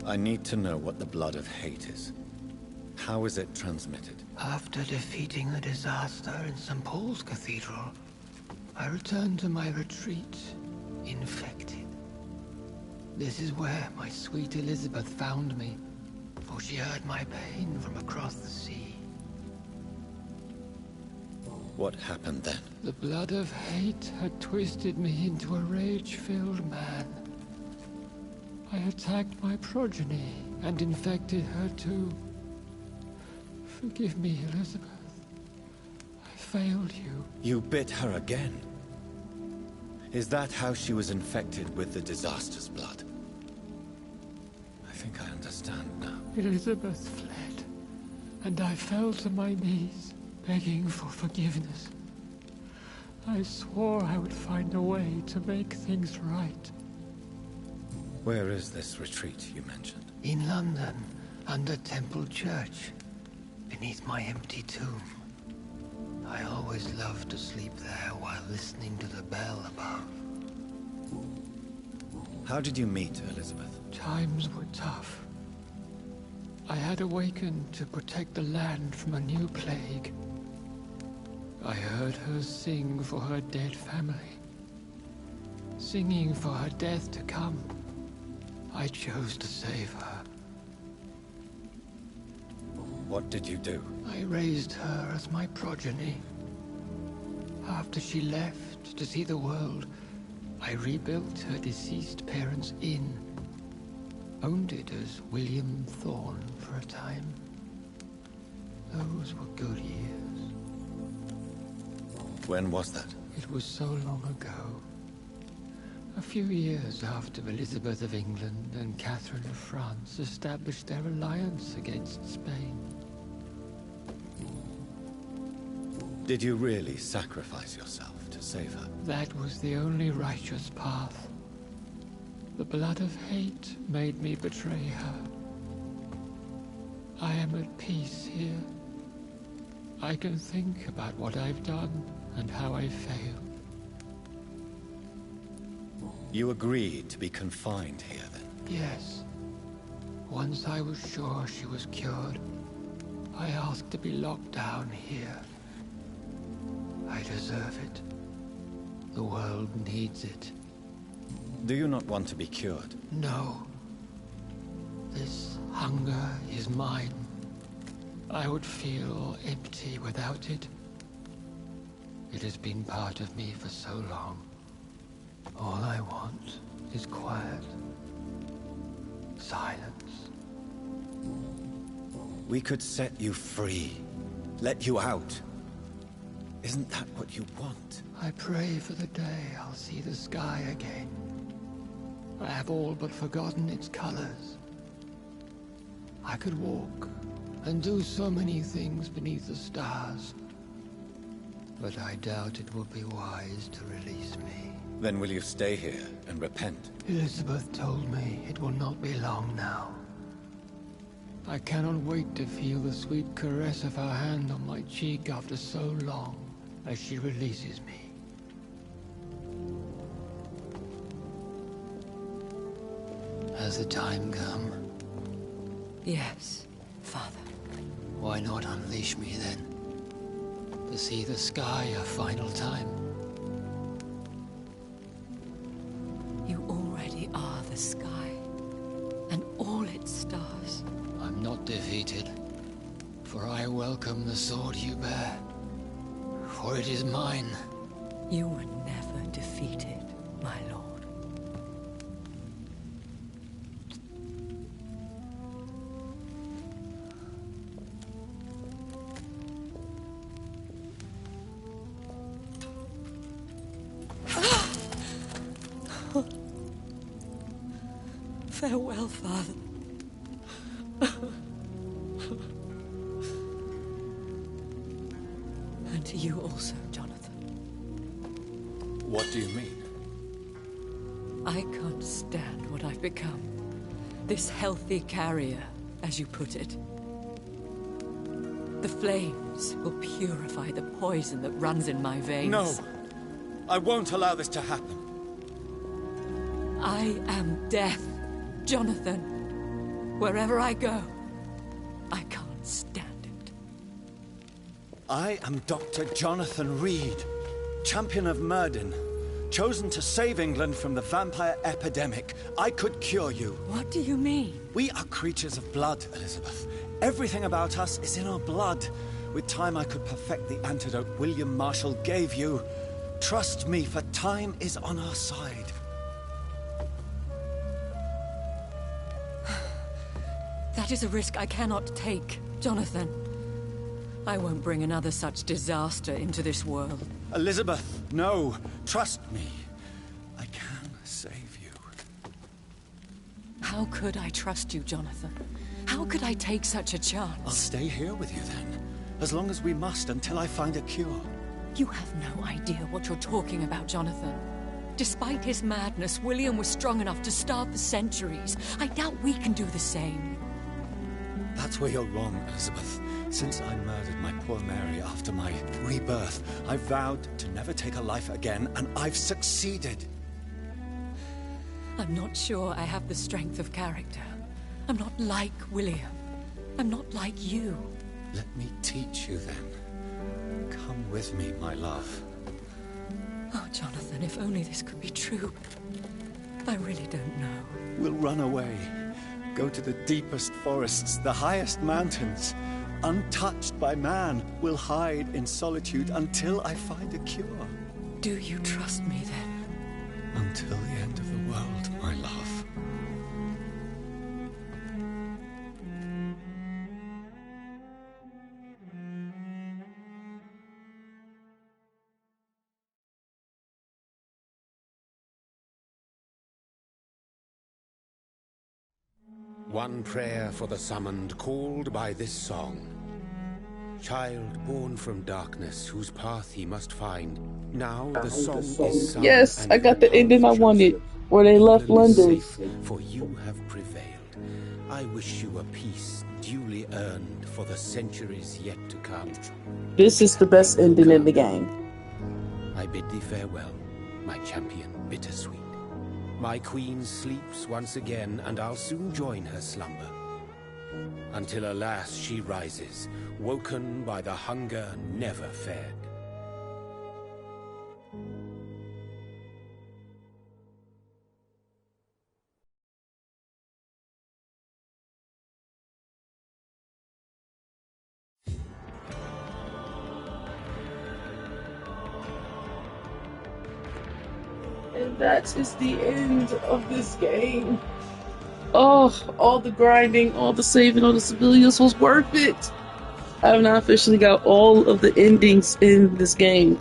I need to know what the blood of hate is. How is it transmitted? After defeating the disaster in St. Paul's Cathedral, I returned to my retreat, infected. This is where my sweet Elizabeth found me, for she heard my pain from across the sea. What happened then? The blood of hate had twisted me into a rage-filled man. I attacked my progeny and infected her too. Forgive me, Elizabeth. I failed you. You bit her again? Is that how she was infected with the disaster's blood? I think I understand now. Elizabeth fled, and I fell to my knees, begging for forgiveness. I swore I would find a way to make things right. Where is this retreat you mentioned? In London, under Temple Church, beneath my empty tomb. I always loved to sleep there while listening to the bell above. How did you meet Elizabeth? Times were tough. I had awakened to protect the land from a new plague. I heard her sing for her dead family. Singing for her death to come. I chose to save her. What did you do? I raised her as my progeny. After she left to see the world, I rebuilt her deceased parents' inn. Owned it as William Thorne for a time. Those were good years. When was that? It was so long ago. A few years after Elizabeth of England and Catherine of France established their alliance against Spain. Did you really sacrifice yourself to save her? That was the only righteous path. The blood of hate made me betray her. I am at peace here. I can think about what I've done and how I failed. You agreed to be confined here, then? Yes. Once I was sure she was cured, I asked to be locked down here. I deserve it. The world needs it. Do you not want to be cured? No. This hunger is mine. I would feel empty without it. It has been part of me for so long. All I want is quiet. Silence. We could set you free. Let you out. Isn't that what you want? I pray for the day I'll see the sky again. I have all but forgotten its colors. I could walk and do so many things beneath the stars. But I doubt it will be wise to release me. Then will you stay here and repent? Elizabeth told me it will not be long now. I cannot wait to feel the sweet caress of her hand on my cheek after so long, as she releases me. Has the time come? Yes, Father. Why not unleash me then? To see the sky a final time? You already are the sky, and all its stars. I'm not defeated, for I welcome the sword you bear, for it is mine. You were never defeated, my lord. Farewell, Father. What do you mean? I can't stand what I've become. This healthy carrier, as you put it. The flames will purify the poison that runs in my veins. No! I won't allow this to happen. I am death, Jonathan. Wherever I go, I can't stand it. I am Dr. Jonathan Reid, champion of Myrddin, chosen to save England from the vampire epidemic. I could cure you. What do you mean? We are creatures of blood, Elizabeth. Everything about us is in our blood. With time, I could perfect the antidote William Marshall gave you. Trust me, for time is on our side. That is a risk I cannot take, Jonathan. I won't bring another such disaster into this world. Elizabeth, no. Trust me. I can save you. How could I trust you, Jonathan? How could I take such a chance? I'll stay here with you then. As long as we must, until I find a cure. You have no idea what you're talking about, Jonathan. Despite his madness, William was strong enough to start the centuries. I doubt we can do the same. That's where you're wrong, Elizabeth. Since I murdered my poor Mary after my rebirth, I vowed to never take a life again, and I've succeeded. I'm not sure I have the strength of character. I'm not like William. I'm not like you. Let me teach you then. Come with me, my love. Oh, Jonathan, if only this could be true. I really don't know. We'll run away. Go to the deepest forests, the highest mountains. Untouched by man, we'll hide in solitude until I find a cure. Do you trust me then? Until the end of the world, my love. One prayer for the summoned, called by this song. Child born from darkness, whose path he must find. Now the song is sung. Yes, I got the ending I wanted, where they left London. Safe, for you have prevailed. I wish you a peace duly earned for the centuries yet to come. This is the best ending in the game. I bid thee farewell, my champion bittersweet. My queen sleeps once again, and I'll soon join her slumber. Until alas she rises, woken by the hunger never fed. And that is the end of this game. Oh, all the grinding, all the saving, all the civilians was worth it. I have now officially got all of the endings in this game.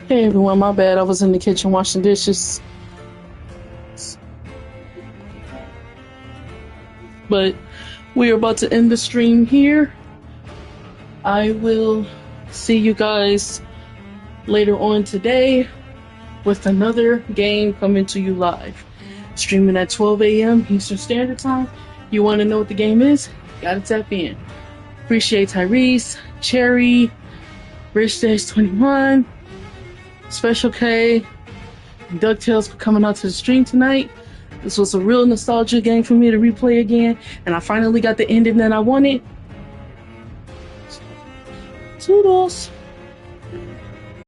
Hey everyone, my bad. I was in the kitchen washing dishes. But we are about to end the stream here. I will see you guys later on today with another game coming to you live. Streaming at 12 a.m. Eastern Standard Time. You want to know what the game is? Gotta tap in. Appreciate Tyrese, Cherry, Rich-21, Special K, and DuckTales for coming out to the stream tonight. This was a real nostalgia game for me to replay again, and I finally got the ending that I wanted. Toodles!